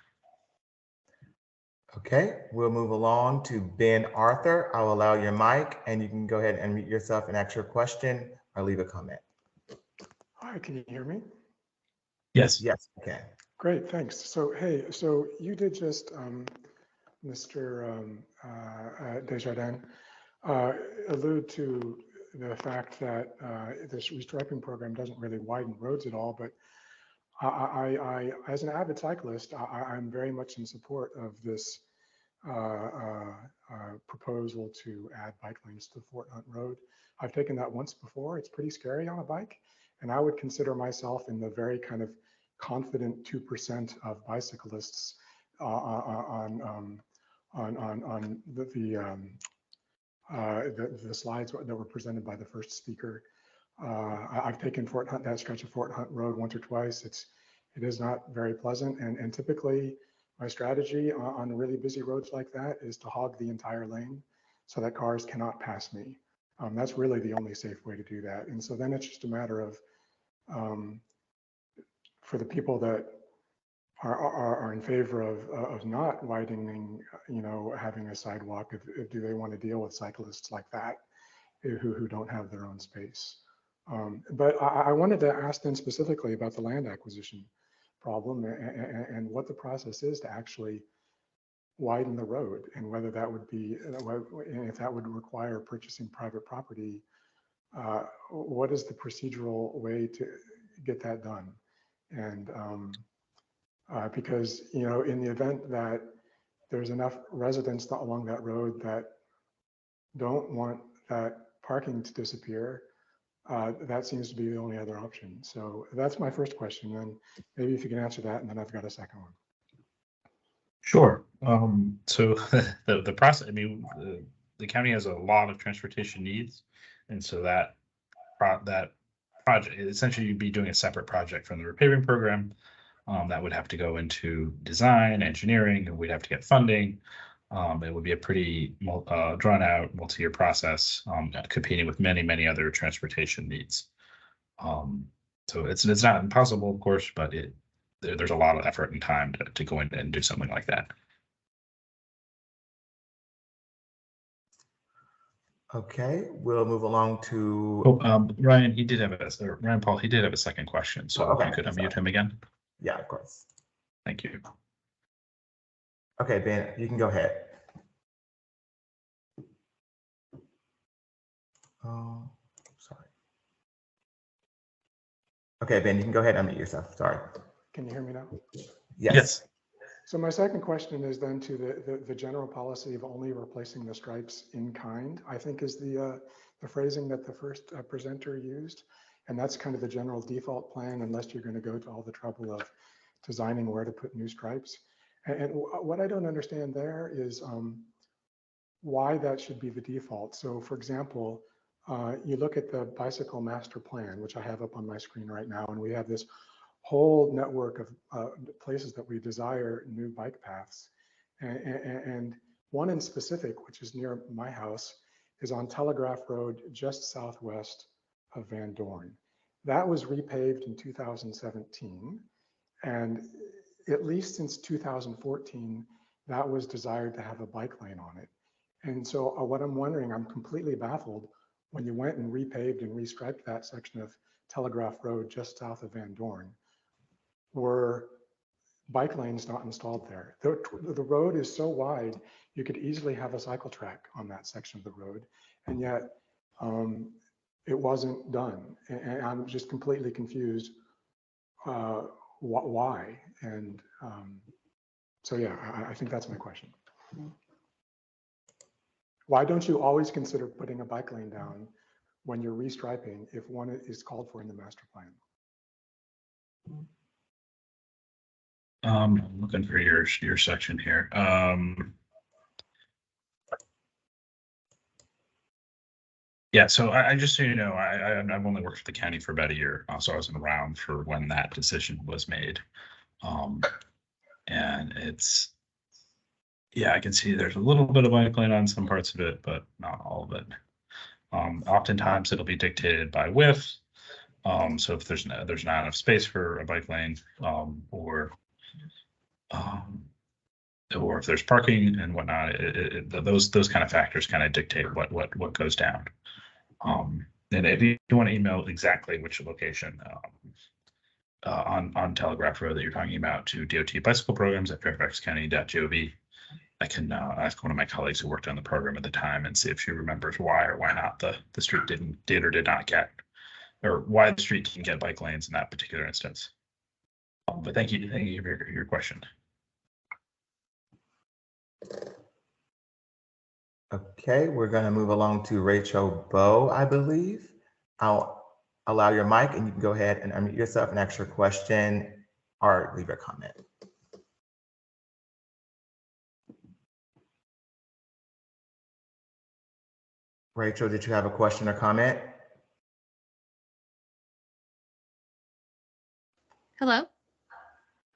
Okay, we'll move along to Ben Arthur. I'll allow your mic, and you can go ahead and mute yourself and ask your question or leave a comment. Hi, can you hear me? Yes. Yes, okay. Great, thanks. So, hey, so you did just, Mr. Desjardins, allude to the fact that this restriping program doesn't really widen roads at all, but I as an avid cyclist, I'm very much in support of this proposal to add bike lanes to Fort Hunt Road. I've taken that once before. It's pretty scary on a bike, and I would consider myself in the very kind of confident 2% of bicyclists on the slides that were presented by the first speaker. I've taken that stretch of Fort Hunt Road once or twice. It is not very pleasant, and typically my strategy on really busy roads like that is to hog the entire lane so that cars cannot pass me. That's really the only safe way to do that. And so then it's just a matter of, for the people that are in favor of not widening, having a sidewalk, do they want to deal with cyclists like that who don't have their own space? But I wanted to ask them specifically about the land acquisition problem and what the process is to actually widen the road, and whether that would be, and if that would require purchasing private property. What is the procedural way to get that done? And because, you know, in the event that there's enough residents along that road that don't want that parking to disappear, that seems to be the only other option. So that's my first question. And maybe if you can answer that, and then I've got a second one. Sure. So the process, I mean, the county has a lot of transportation needs. And so that project, essentially you'd be doing a separate project from the repaving program. That would have to go into design, engineering, and we'd have to get funding. It would be a pretty drawn out multi-year process, competing with many other transportation needs. So it's not impossible, of course, but there's a lot of effort and time to go in and do something like that. Okay, we'll move along to. Oh, Ryan, he did have Ryan Paul, he did have a second question, so okay, if you could unmute him again. Yeah, of course. Thank you. Okay, Ben, you can go ahead. Oh, sorry. Okay, Ben, you can go ahead and unmute yourself. Sorry. Can you hear me now? Yes. So my second question is then to the general policy of only replacing the stripes in kind, I think is the phrasing that the first presenter used. And that's kind of the general default plan, unless you're going to go to all the trouble of designing where to put new stripes. And what I don't understand there is why that should be the default. So for example, you look at the bicycle master plan, which I have up on my screen right now, and we have this whole network of places that we desire new bike paths. And one in specific, which is near my house, is on Telegraph Road, just southwest of Van Dorn. That was repaved in 2017. And at least since 2014, that was desired to have a bike lane on it. And so what I'm wondering, I'm completely baffled when you went and repaved and restriped that section of Telegraph Road just south of Van Dorn, were bike lanes not installed there. The road is so wide, you could easily have a cycle track on that section of the road, and yet it wasn't done. And I'm just completely confused why. And so yeah, I think that's my question. Why don't you always consider putting a bike lane down when you're restriping if one is called for in the master plan? I'm looking for your section here. Yeah, so I just so you know, I've only worked for the county for about a year, so I wasn't around for when that decision was made. And it's, yeah, I can see there's a little bit of bike lane on some parts of it, but not all of it. Oftentimes it'll be dictated by width. So if there's not enough space for a bike lane, or if there's parking and whatnot, those kind of factors kind of dictate what goes down. And if you want to email exactly which location on Telegraph Road that you're talking about to DOT bicycle programs at fairfaxcounty.gov, I can ask one of my colleagues who worked on the program at the time and see if she remembers why or why not the street did or did not get, or why the street didn't get bike lanes in that particular instance. But thank you for your question. Okay, we're going to move along to Rachel Bowe, I believe. I'll allow your mic and you can go ahead and unmute yourself and ask your question or leave your comment. Rachel, did you have a question or comment? Hello?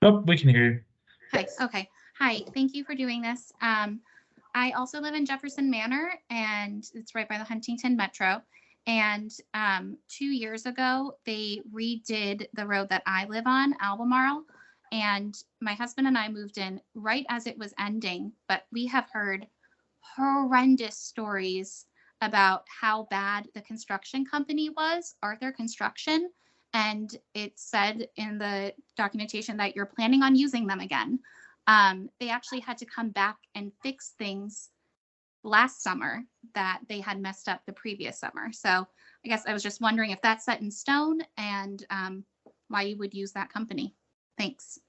Oh, we can hear you. Hi, okay. Hi, thank you for doing this. I also live in Jefferson Manor, and it's right by the Huntington Metro. And 2 years ago, they redid the road that I live on, Albemarle. And my husband and I moved in right as it was ending, but we have heard horrendous stories about how bad the construction company was, Arthur Construction. And it said in the documentation that you're planning on using them again. They actually had to come back and fix things last summer that they had messed up the previous summer. So I guess I was just wondering if that's set in stone and why you would use that company. Thanks.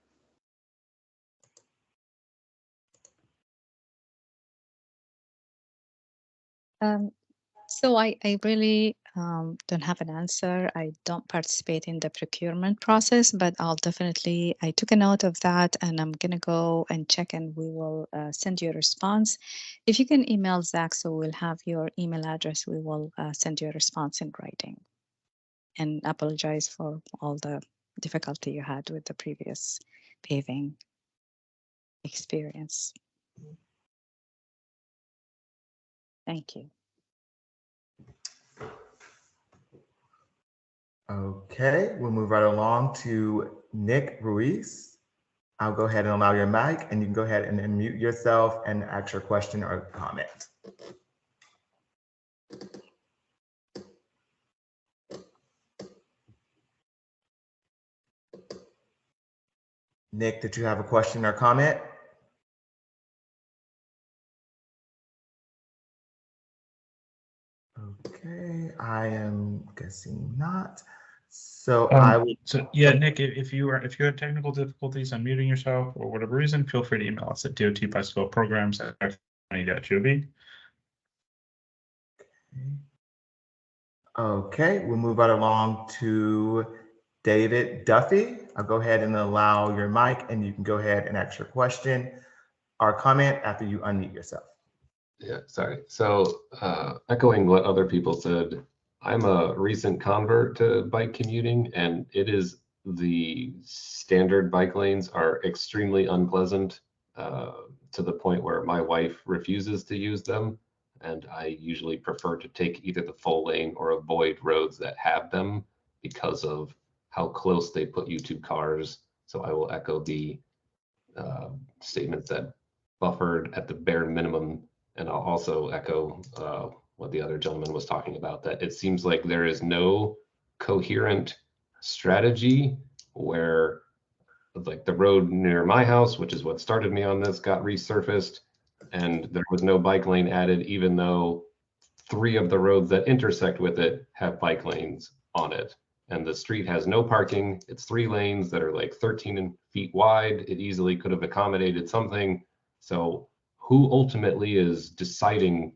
So I really don't have an answer. I don't participate in the procurement process, but I took a note of that and I'm going to go and check and we will send you a response. If you can email Zach, so we'll have your email address, we will send you a response in writing. And apologize for all the difficulty you had with the previous paving experience. Thank you. Okay, we'll move right along to Nick Ruiz. I'll go ahead and allow your mic and you can go ahead and unmute yourself and ask your question or comment. Nick, did you have a question or comment? Okay, I am guessing not. So I would. So yeah, Nick, if you have technical difficulties unmuting yourself or whatever reason, feel free to email us at dotbicycleprograms@fairfaxcounty.gov. Okay, we'll move right along to David Duffy. I'll go ahead and allow your mic and you can go ahead and ask your question or comment after you unmute yourself. Yeah, sorry. So echoing what other people said, I'm a recent convert to bike commuting, and the standard bike lanes are extremely unpleasant to the point where my wife refuses to use them. And I usually prefer to take either the full lane or avoid roads that have them because of how close they put you to cars. So I will echo the statements that buffered at the bare minimum. And I'll also echo what the other gentleman was talking about, that it seems like there is no coherent strategy where, like, the road near my house, which is what started me on this, got resurfaced and there was no bike lane added, even though 3 of the roads that intersect with it have bike lanes on it. And the street has no parking. It's 3 lanes that are like 13 feet wide. It easily could have accommodated something. So who ultimately is deciding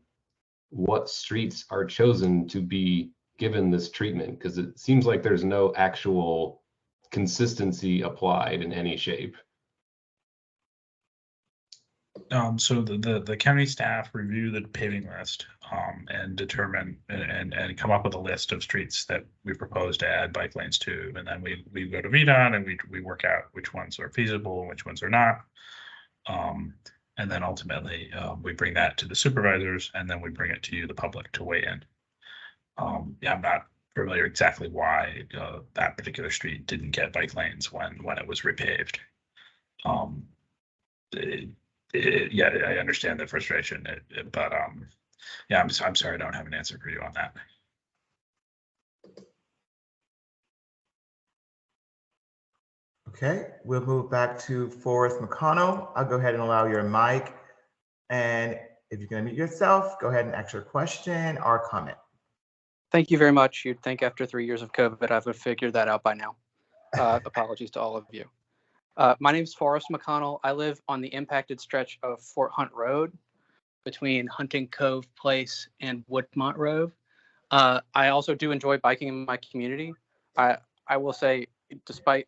what streets are chosen to be given this treatment? Because it seems like there's no actual consistency applied in any shape. So the county staff review the paving list and determine and come up with a list of streets that we propose to add bike lanes to, and then we go to VDOT and we work out which ones are feasible and which ones are not. And then ultimately we bring that to the supervisors, and then we bring it to you, the public, to weigh in. Yeah, I'm not familiar exactly why that particular street didn't get bike lanes when it was repaved. Yeah, I understand the frustration, but yeah, I'm sorry, I don't have an answer for you on that. Okay, we'll move back to Forrest McConnell. I'll go ahead and allow your mic. And if you can unmute yourself, go ahead and ask your question or comment. Thank you very much. You'd think after 3 years of COVID, I would have figured that out by now. Apologies to all of you. My name is Forrest McConnell. I live on the impacted stretch of Fort Hunt Road between Hunting Cove Place and Woodmont Road. I also do enjoy biking in my community. I will say, despite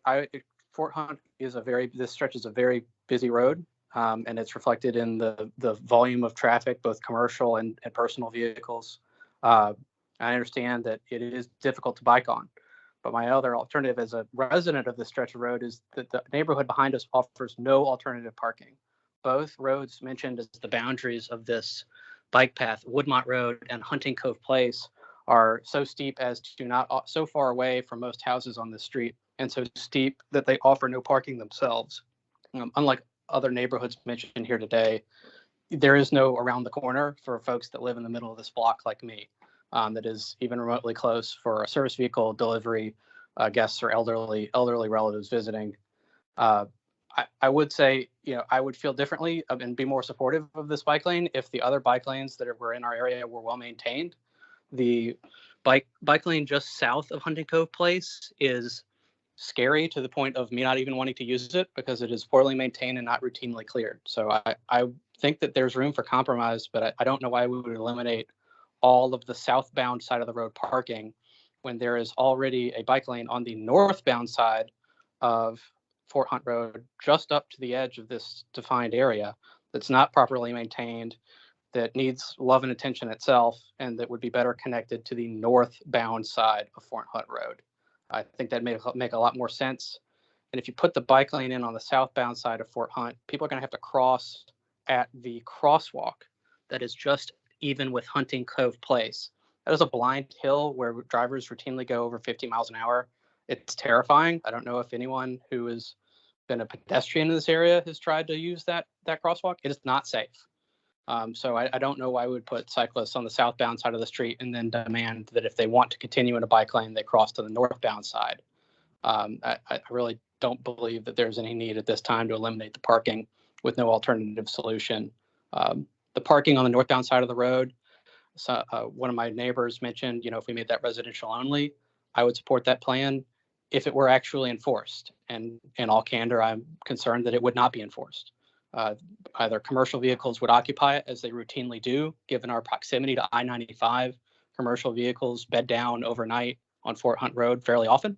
Fort Hunt this stretch is a very busy road, and it's reflected in the volume of traffic, both commercial and personal vehicles. I understand that it is difficult to bike on, but my other alternative as a resident of this stretch of road is that the neighborhood behind us offers no alternative parking. Both roads mentioned as the boundaries of this bike path, Woodmont Road and Hunting Cove Place, are so steep as to not so far away from most houses on this street, and so steep that they offer no parking themselves. Unlike other neighborhoods mentioned here today, there is no around the corner for folks that live in the middle of this block like me, that is even remotely close for a service vehicle delivery, guests or elderly relatives visiting. I would say, I would feel differently and be more supportive of this bike lane if the other bike lanes that were in our area were well maintained. The bike lane just south of Hunting Cove Place is scary to the point of me not even wanting to use it because it is poorly maintained and not routinely cleared. So I think that there's room for compromise, but I don't know why we would eliminate all of the southbound side of the road parking when there is already a bike lane on the northbound side of Fort Hunt Road, just up to the edge of this defined area that's not properly maintained, that needs love and attention itself, and that would be better connected to the northbound side of Fort Hunt Road. I think that make a lot more sense. And if you put the bike lane in on the southbound side of Fort Hunt, people are going to have to cross at the crosswalk that is just even with Hunting Cove Place. That is a blind hill where drivers routinely go over 50 miles an hour. It's terrifying. I don't know if anyone who has been a pedestrian in this area has tried to use that crosswalk. It is not safe. So I don't know why we would put cyclists on the southbound side of the street and then demand that if they want to continue in a bike lane, they cross to the northbound side. I really don't believe that there's any need at this time to eliminate the parking with no alternative solution. The parking on the northbound side of the road, so, one of my neighbors mentioned, if we made that residential only, I would support that plan if it were actually enforced. And in all candor, I'm concerned that it would not be enforced. Either commercial vehicles would occupy it as they routinely do, given our proximity to I-95. Commercial vehicles bed down overnight on Fort Hunt Road fairly often.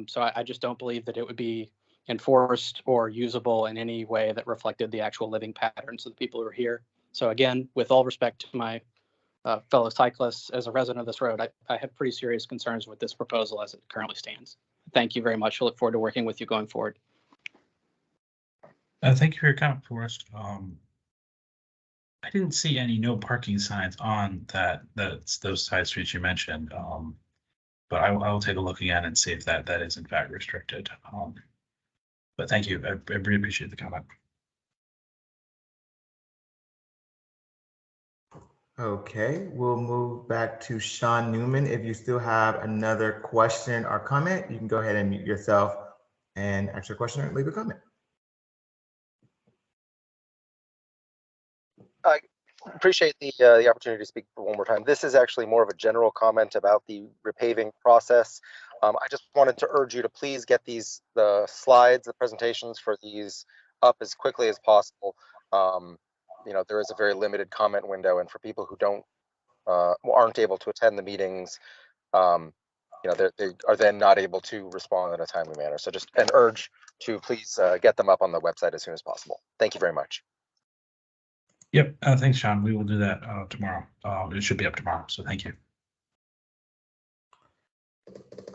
So I just don't believe that it would be enforced or usable in any way that reflected the actual living patterns of the people who are here. So again, with all respect to my fellow cyclists, as a resident of this road, I have pretty serious concerns with this proposal as it currently stands. Thank you very much. I look forward to working with you going forward. Thank you for your comment, Forrest. I didn't see any no parking signs on those side streets you mentioned. But I will take a look again and see if that is in fact restricted. But thank you. I really appreciate the comment. Okay, we'll move back to Sean Newman. If you still have another question or comment, you can go ahead and mute yourself and ask your question or leave a comment. I appreciate the opportunity to speak for one more time. This is actually more of a general comment about the repaving process. I just wanted to urge you to please get the slides, the presentations for these up as quickly as possible. There is a very limited comment window, and for people who aren't able to attend the meetings, they are then not able to respond in a timely manner. So just an urge to please get them up on the website as soon as possible. Thank you very much. Yep. Thanks, Sean. We will do that tomorrow. It should be up tomorrow. So thank you.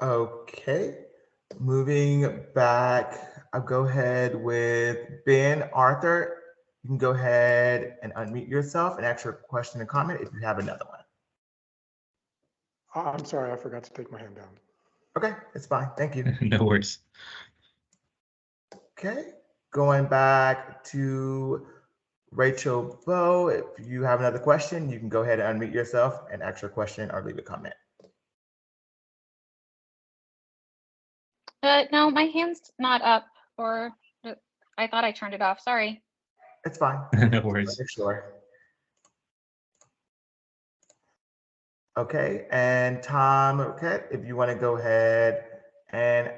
Okay. Moving back, I'll go ahead with Ben Arthur. You can go ahead and unmute yourself and ask your question and comment if you have another one. I'm sorry, I forgot to take my hand down. Okay, it's fine. Thank you. No worries. Okay, going back to Rachel Bowe. If you have another question, you can go ahead and unmute yourself and ask your question or leave a comment. No, my hand's not up, or I thought I turned it off. Sorry. It's fine. No worries. Sure. Okay, and Tom, okay, if you want to go ahead and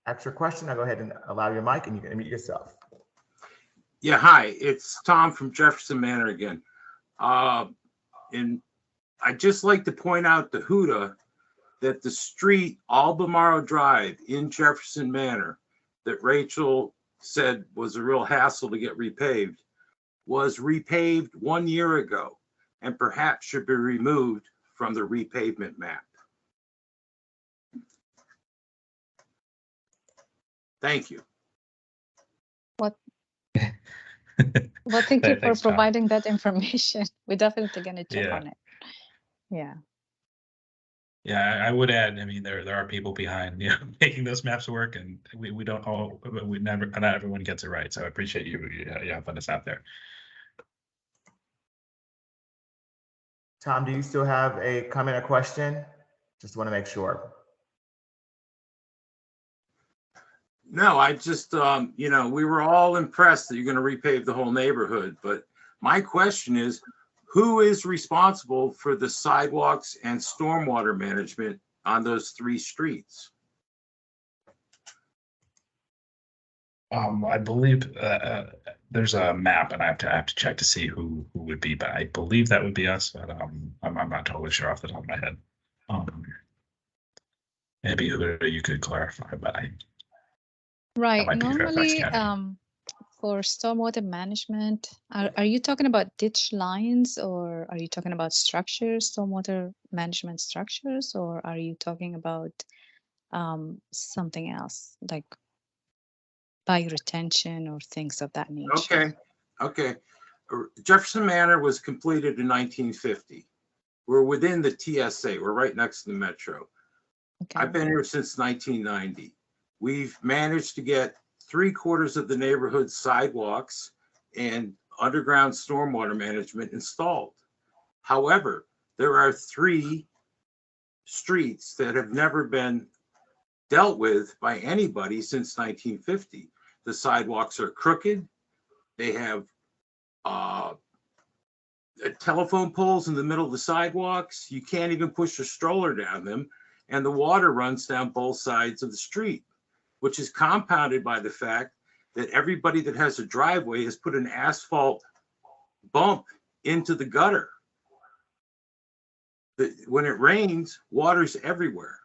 ask your question, I'll go ahead and allow your mic and you can unmute yourself. Yeah, hi, it's Tom from Jefferson Manor again. And I'd just like to point out to Huda that the street Albemarle Drive in Jefferson Manor that Rachel said was a real hassle to get repaved was repaved 1 year ago and perhaps should be removed from the repavement map. Thank you. Well, thank you for providing that information. We're definitely going to check on it. Yeah. Yeah, I would add, I mean, there are people behind, making those maps work, and we don't all, not everyone gets it right. So I appreciate you helping us out there. Tom, do you still have a comment or question? Just want to make sure. No, I just, you know, we were all impressed that you're going to repave the whole neighborhood. But my question is, who is responsible for the sidewalks and stormwater management on those 3 streets? I believe there's a map, and I have to check to see who would be, but I believe that would be us. But I'm not totally sure off the top of my head. Maybe who you could clarify, but Right. might be Fairfax Normally, County. for stormwater management, are you talking about ditch lines, or are you talking about structures, stormwater management structures, or are you talking about something else like bioretention or things of that nature? Okay. Jefferson Manor was completed in 1950. We're within the TSA. We're right next to the metro. Okay. I've been here since 1990. We've managed to get 3/4 of the neighborhood sidewalks and underground stormwater management installed. However, there are 3 streets that have never been dealt with by anybody since 1950. The sidewalks are crooked. They have telephone poles in the middle of the sidewalks. You can't even push a stroller down them. And the water runs down both sides of the street, which is compounded by the fact that everybody that has a driveway has put an asphalt bump into the gutter. When it rains, water's everywhere.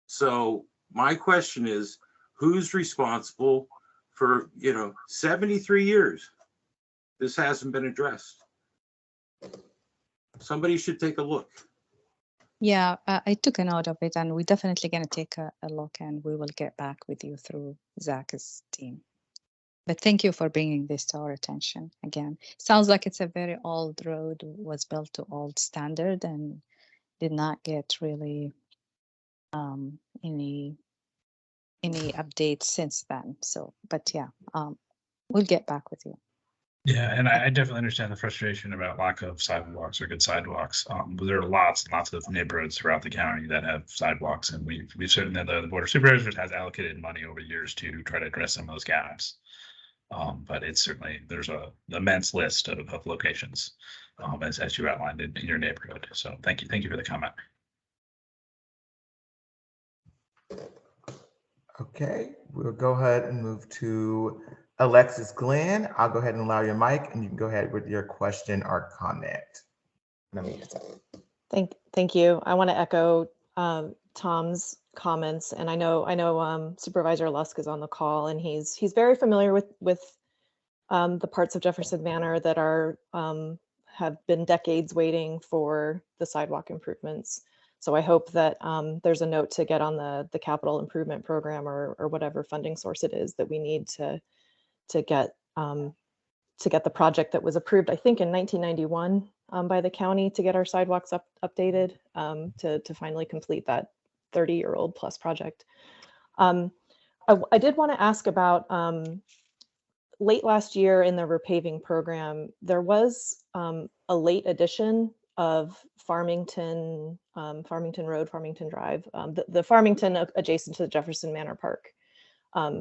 So my question is, who's responsible for, 73 years? This hasn't been addressed. Somebody should take a look. Yeah, I took a note of it, and we're definitely going to take a look, and we will get back with you through Zach's team. But thank you for bringing this to our attention again. Sounds like it's a very old road, was built to old standard and did not get really any updates since then. So, but yeah, we'll get back with you. Yeah, and I definitely understand the frustration about lack of sidewalks or good sidewalks. There are lots and lots of neighborhoods throughout the county that have sidewalks, and we've certainly, the Board of Supervisors has allocated money over years to try to address some of those gaps. But it's certainly, there's an immense list of locations, as you outlined in your neighborhood. So thank you for the comment. Okay, we'll go ahead and move to Alexis Glenn. I'll go ahead and allow your mic, and you can go ahead with your question or comment. Thank you. I want to echo Tom's comments, and I know Supervisor Lusk is on the call, and he's very familiar with the parts of Jefferson Manor that are have been decades waiting for the sidewalk improvements. So I hope that there's a note to get on the capital improvement program or whatever funding source it is that we need to get the project that was approved, I think, in 1991 by the county to get our sidewalks updated to finally complete that 30-year-old plus project. I did want to ask about late last year in the repaving program, there was a late addition of Farmington Road, Farmington Drive, the Farmington adjacent to the Jefferson Manor Park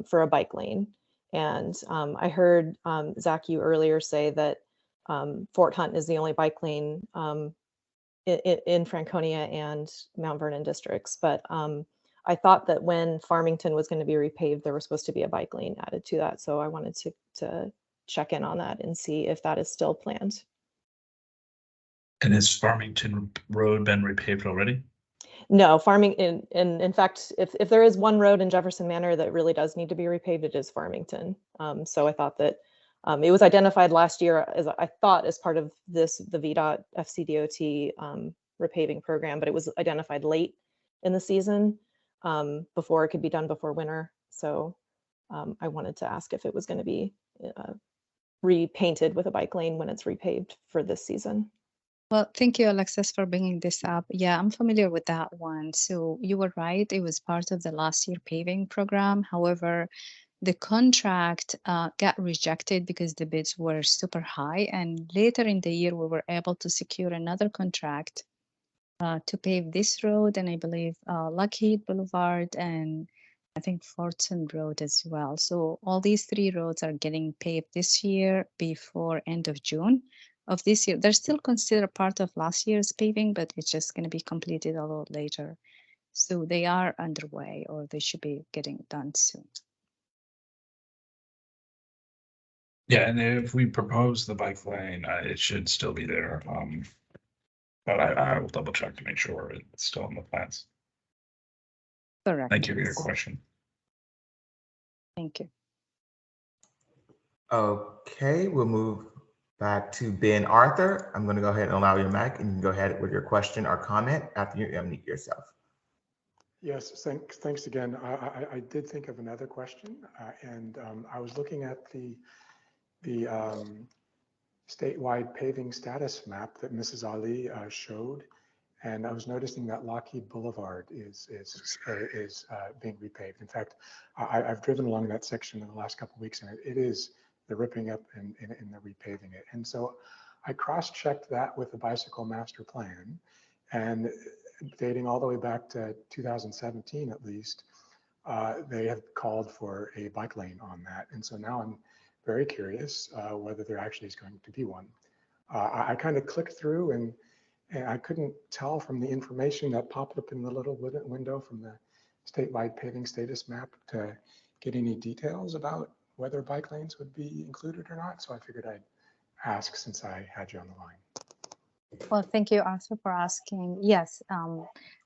for a bike lane. And I heard Zach, you earlier say that Fort Hunt is the only bike lane in Franconia and Mount Vernon districts. But I thought that when Farmington was going to be repaved, there was supposed to be a bike lane added to that. So I wanted to check in on that and see if that is still planned. And has Farmington Road been repaved already? No, in fact, if there is one road in Jefferson Manor that really does need to be repaved, it is Farmington. So I thought that it was identified last year as part of the VDOT FCDOT repaving program, but it was identified late in the season before it could be done before winter. So I wanted to ask if it was going to be repainted with a bike lane when it's repaved for this season. Well, thank you, Alexis, for bringing this up. Yeah, I'm familiar with that one. So you were right. It was part of the last year paving program. However, the contract got rejected because the bids were super high. And later in the year, we were able to secure another contract to pave this road, and I believe Lockheed Boulevard, and I think Fortson Road as well. So all these 3 roads are getting paved this year before end of June of this year. They're still considered part of last year's paving, but it's just going to be completed a little later. So they are underway, or they should be getting done soon. Yeah, and if we propose the bike lane, it should still be there. But I will double check to make sure it's still in the plans. Correct. Thank you for your Yes. question. Thank you. Okay, we'll move back to Ben Arthur. I'm going to go ahead and allow your mic, and you can go ahead with your question or comment after you unmute yourself. Yes, thanks again. I did think of another question, and I was looking at the statewide paving status map that Mrs. Ali showed, and I was noticing that Lockheed Boulevard is being repaved. In fact, I've driven along that section in the last couple of weeks, and they're ripping up and they're repaving it. And so I cross-checked that with the bicycle master plan, and dating all the way back to 2017 at least, they have called for a bike lane on that. And so now I'm very curious whether there actually is going to be one. I kind of clicked through and I couldn't tell from the information that popped up in the little window from the statewide paving status map to get any details about whether bike lanes would be included or not. So I figured I'd ask since I had you on the line. Well, thank you, Arthur, for asking. Yes,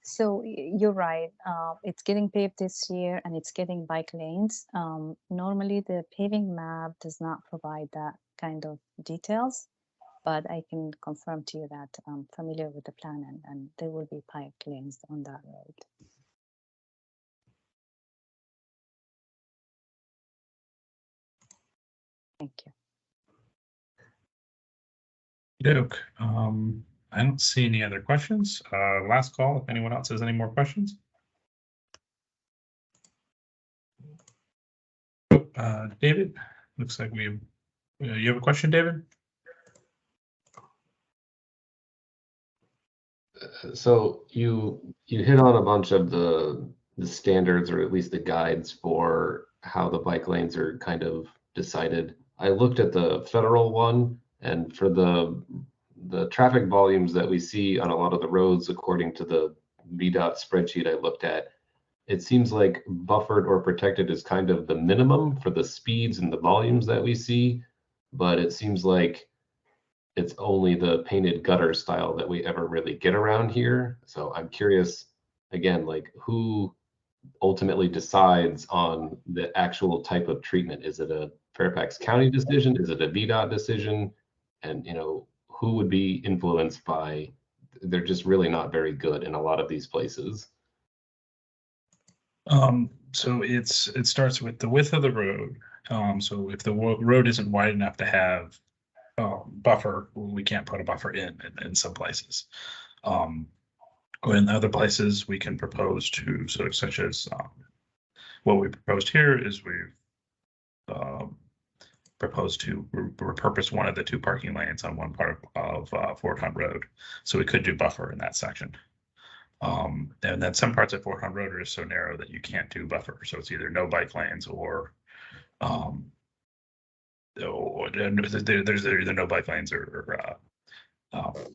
so you're right. It's getting paved this year, and it's getting bike lanes. Normally, the paving map does not provide that kind of details, but I can confirm to you that I'm familiar with the plan, and there will be bike lanes on that road. Thank you. Doke. I don't see any other questions. Last call, if anyone else has any more questions. David, looks like you have a question, David? So you hit on a bunch of the standards, or at least the guides for how the bike lanes are kind of decided. I looked at the federal one, and for the traffic volumes that we see on a lot of the roads, according to the VDOT spreadsheet I looked at, it seems like buffered or protected is kind of the minimum for the speeds and the volumes that we see, but it seems like it's only the painted gutter style that we ever really get around here. So I'm curious, again, like who ultimately decides on the actual type of treatment? Is it a Fairfax County decision? Is it a VDOT decision? And, who would be influenced by, they're just really not very good in a lot of these places. So it starts with the width of the road. So if the road isn't wide enough to have buffer, we can't put a buffer in some places. In other places, we can propose to such as what we proposed here is we've proposed to repurpose one of the 2 parking lanes on one part of Fort Hunt Road, so we could do buffer in that section. And then some parts of Fort Hunt Road are so narrow that you can't do buffer, so it's either no bike lanes or there's either no bike lanes or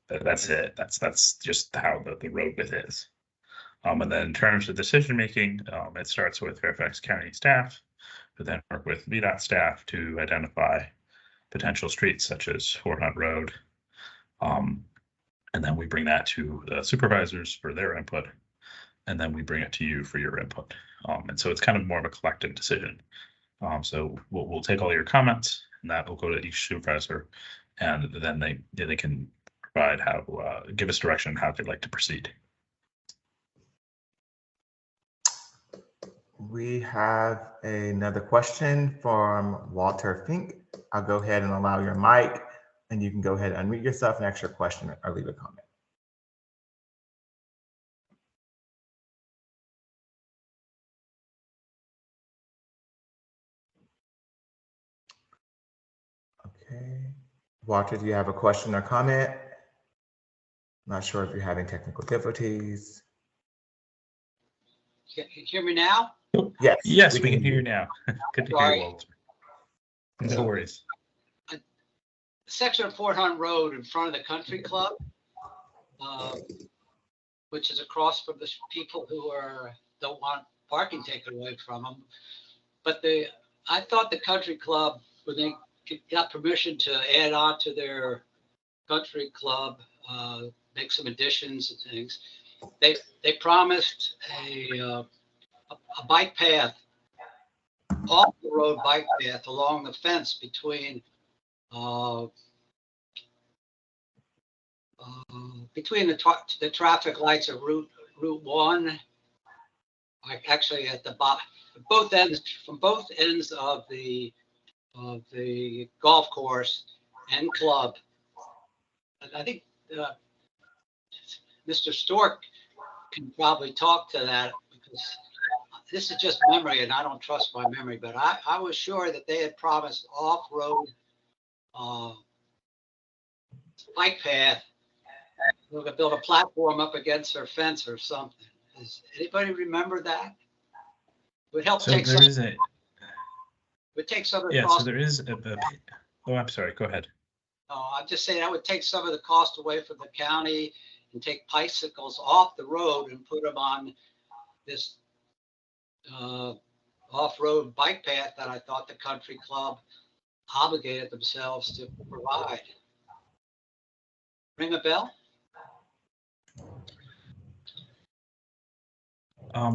that's it. That's just how the road width is. And then in terms of decision making, it starts with Fairfax County staff, who then work with VDOT staff to identify potential streets such as Fort Hunt Road. And then we bring that to the supervisors for their input, and then we bring it to you for your input. And so it's kind of more of a collective decision. So we'll take all your comments, and that will go to each supervisor, and then they can provide give us direction on how they'd like to proceed. We have another question from Walter Fink. I'll go ahead and allow your mic, and you can go ahead and unmute yourself and ask your question or leave a comment. Okay. Walter, do you have a question or comment? Not sure if you're having technical difficulties. Can you hear me now? Yes. Yes, we can hear you now. Good to hear Sorry. you, Walter. No worries. Section of Fort Hunt Road in front of the country club, which is across from the people who don't want parking taken away from them. But I thought the country club, when they got permission to add on to their country club, make some additions and things, they promised a bike path, off the road bike path along the fence between the traffic lights of Route 1, actually at the bottom, both ends, from both ends of the golf course and club. I think Mr. Stork can probably talk to that, because this is just memory and I don't trust my memory, but I was sure that they had promised off-road bike path. We're gonna build a platform up against their fence or something. Does anybody remember that? It would help So take there some. is a, Would take some of the yeah, cost. so there is oh, I'm sorry, go ahead. I'm just saying that would take some of the cost away from the county and take bicycles off the road and put them on this off-road bike path that I thought the country club obligated themselves to provide. Ring a bell?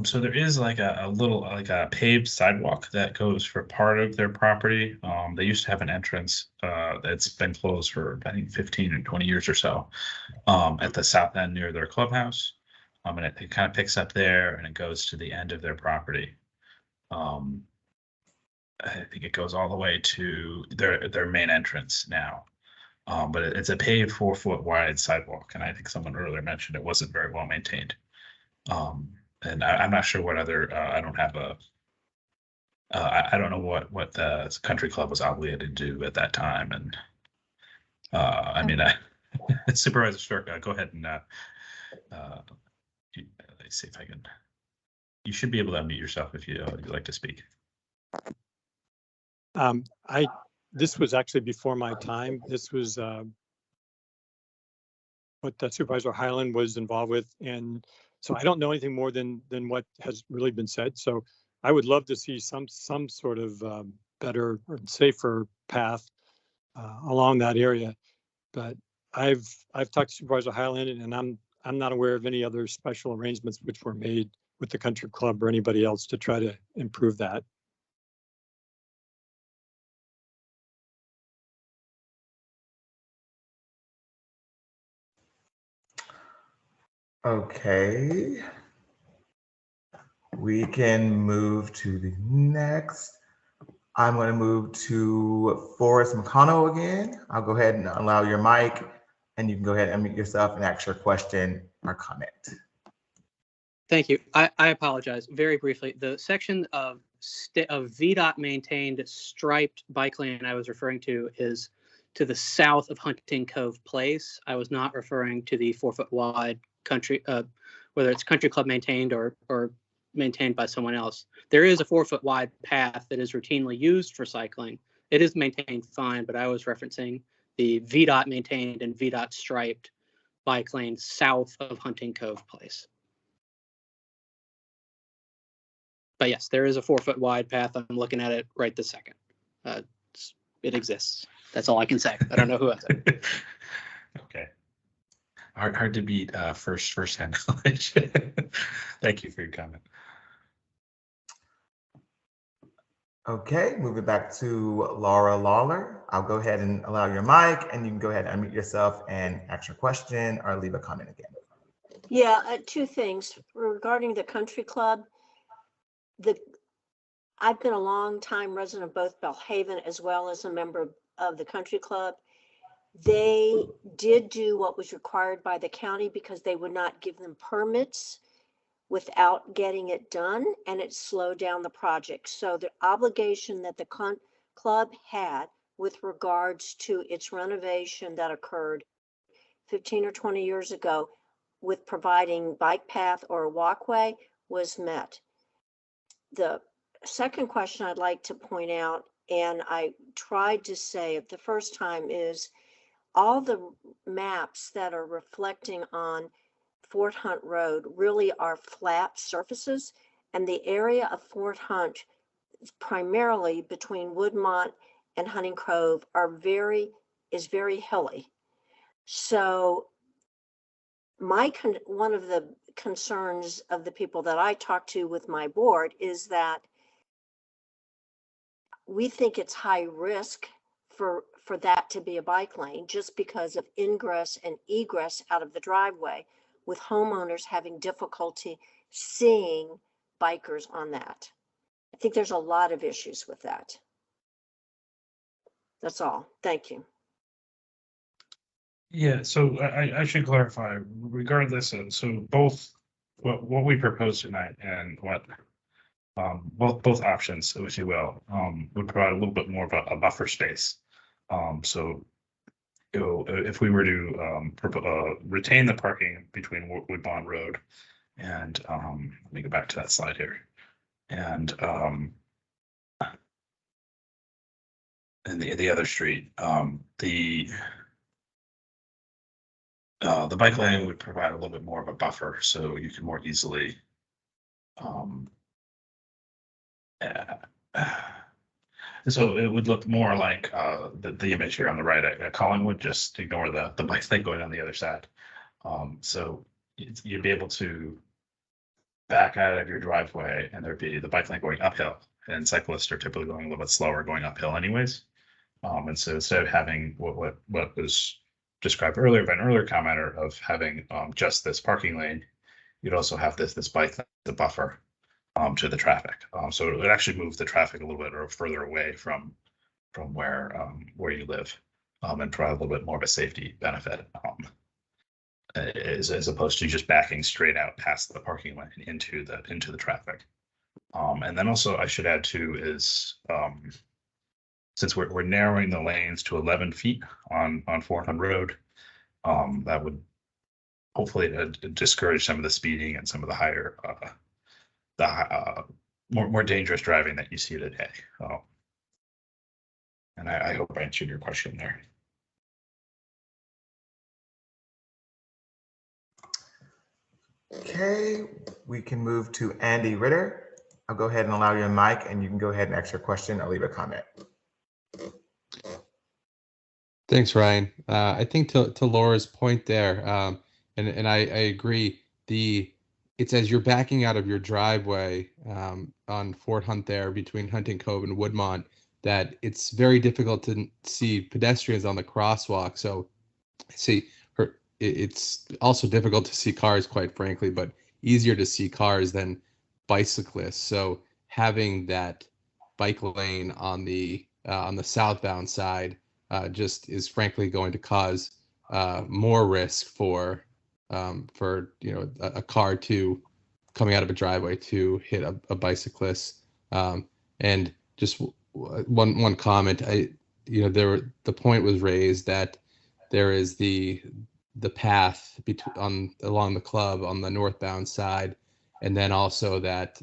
So there is like a little, like a paved sidewalk that goes for part of their property. They used to have an entrance that's been closed for, I think, 15 or 20 years or so, at the south end near their clubhouse. And it kind of picks up there and it goes to the end of their property. I think it goes all the way to their main entrance now. But it's a paved 4-foot wide sidewalk, and I think someone earlier mentioned it wasn't very well maintained. And I'm not sure what other, I don't have a, I don't know what the country club was obligated to do at that time. And I mean, Supervisor Stork, go ahead and let's see if I can, you should be able to unmute yourself if you'd like to speak. This was actually before my time. This was what Supervisor Highland was involved with. And so I don't know anything more than what has really been said. So I would love to see some sort of better or safer path along that area. But I've talked to Supervisor Highland, and I'm not aware of any other special arrangements which were made with the country club or anybody else to try to improve that. Okay. We can move to the next. I'm going to move to Forrest McConnell again. I'll go ahead and allow your mic, and you can go ahead and unmute yourself and ask your question or comment. Thank you. I apologize. Very briefly, the section of VDOT maintained striped bike lane I was referring to is to the south of Hunting Cove Place. I was not referring to the 4-foot wide country, whether it's country club maintained or maintained by someone else. There is a 4-foot wide path that is routinely used for cycling. It is maintained fine, but I was referencing the VDOT maintained and VDOT striped bike lane south of Hunting Cove Place. But yes, there is a 4-foot wide path. I'm looking at it right this second. It exists. That's all I can say. I don't know who owns it. Okay. Hard to beat first-hand knowledge. Thank you for your comment. Okay, moving back to Laura Lawler. I'll go ahead and allow your mic, and you can go ahead and unmute yourself and ask your question or leave a comment again. Yeah, two things regarding the country club. I've been a long time resident of both Belhaven as well as a member of the country club. They did do what was required by the county because they would not give them permits without getting it done, and it slowed down the project. So the obligation that the club had with regards to its renovation that occurred 15 or 20 years ago with providing bike path or a walkway was met. The second question I'd like to point out, and I tried to say it the first time, is all the maps that are reflecting on Fort Hunt Road really are flat surfaces, and the area of Fort Hunt, primarily between Woodmont and Hunting Cove, is very hilly. So one of the concerns of the people that I talk to with my board is that we think it's high risk for that to be a bike lane just because of ingress and egress out of the driveway, with homeowners having difficulty seeing bikers on that. I think there's a lot of issues with that. That's all. Thank you. Yeah, so I should clarify, regardless of, so both what we propose tonight and what both options, if you will, would provide a little bit more of a buffer space. So if we were to retain the parking between Woodmont Road and let me go back to that slide here, and the other street, the bike lane would provide a little bit more of a buffer, so you can more easily so it would look more like the image here on the right at Collingwood. Just ignore the bike lane going on the other side. So you'd be able to back out of your driveway, and there'd be the bike lane going uphill, and cyclists are typically going a little bit slower going uphill anyways. And so instead of having what was described earlier by an earlier commenter of having just this parking lane, you'd also have this bike lane, the buffer to the traffic. So it would actually move the traffic a little bit or further away from where you live, and provide a little bit more of a safety benefit, as opposed to just backing straight out past the parking lane into the traffic. And then also I should add too is since we're narrowing the lanes to 11 feet on Fort Hunt Road, that would hopefully discourage some of the speeding and some of the higher, more dangerous driving that you see today. And I hope I answered your question there. Okay, we can move to Andy Ritter. I'll go ahead and allow your mic, and you can go ahead and ask your question or leave a comment. Thanks, Ryan. I think to Laura's point there, and I agree. It's as you're backing out of your driveway on Fort Hunt there between Hunting Cove and Woodmont that it's very difficult to see pedestrians on the crosswalk. So it's also difficult to see cars, quite frankly, but easier to see cars than bicyclists. So having that bike lane on the southbound side just is frankly going to cause more risk for a car coming out of a driveway to hit a bicyclist. And just one comment, the point was raised that there is the path along the club on the northbound side, and then also that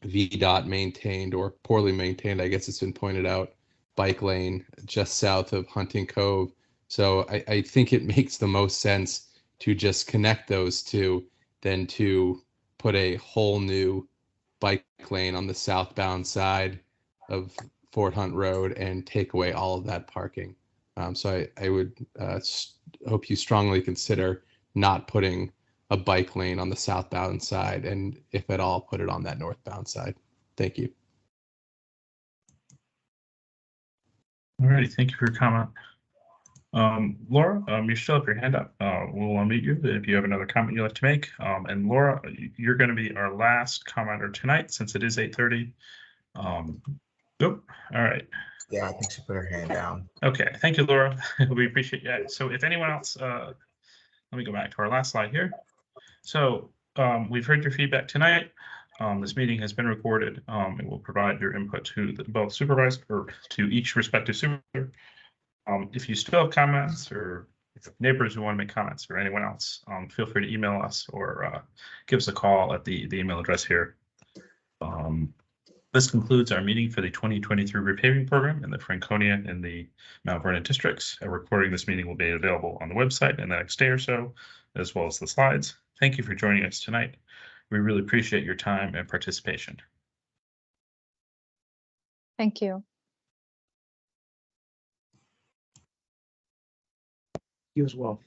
VDOT maintained or poorly maintained, I guess it's been pointed out, bike lane just south of Hunting Cove. So I think it makes the most sense to just connect those two than to put a whole new bike lane on the southbound side of Fort Hunt Road and take away all of that parking. So I would hope you strongly consider not putting a bike lane on the southbound side, and if at all, put it on that northbound side. Thank you. All right, thank you for your comment. Laura, you still have your hand up. We'll unmute you if you have another comment you'd like to make. And Laura, you're going to be our last commenter tonight since it is 8:30. Nope. All right. Yeah, I think she put her hand down. Okay, thank you, Laura. We appreciate that. So if anyone else, let me go back to our last slide here. So we've heard your feedback tonight. This meeting has been recorded. It will provide your input to both supervisor or to each respective supervisor. If you still have comments or if neighbors who want to make comments or anyone else, feel free to email us or give us a call at the email address here. This concludes our meeting for the 2023 repaving program in the Franconia and the Mount Vernon districts. A recording of this meeting will be available on the website in the next day or so, as well as the slides. Thank you for joining us tonight. We really appreciate your time and participation. Thank you. You as well.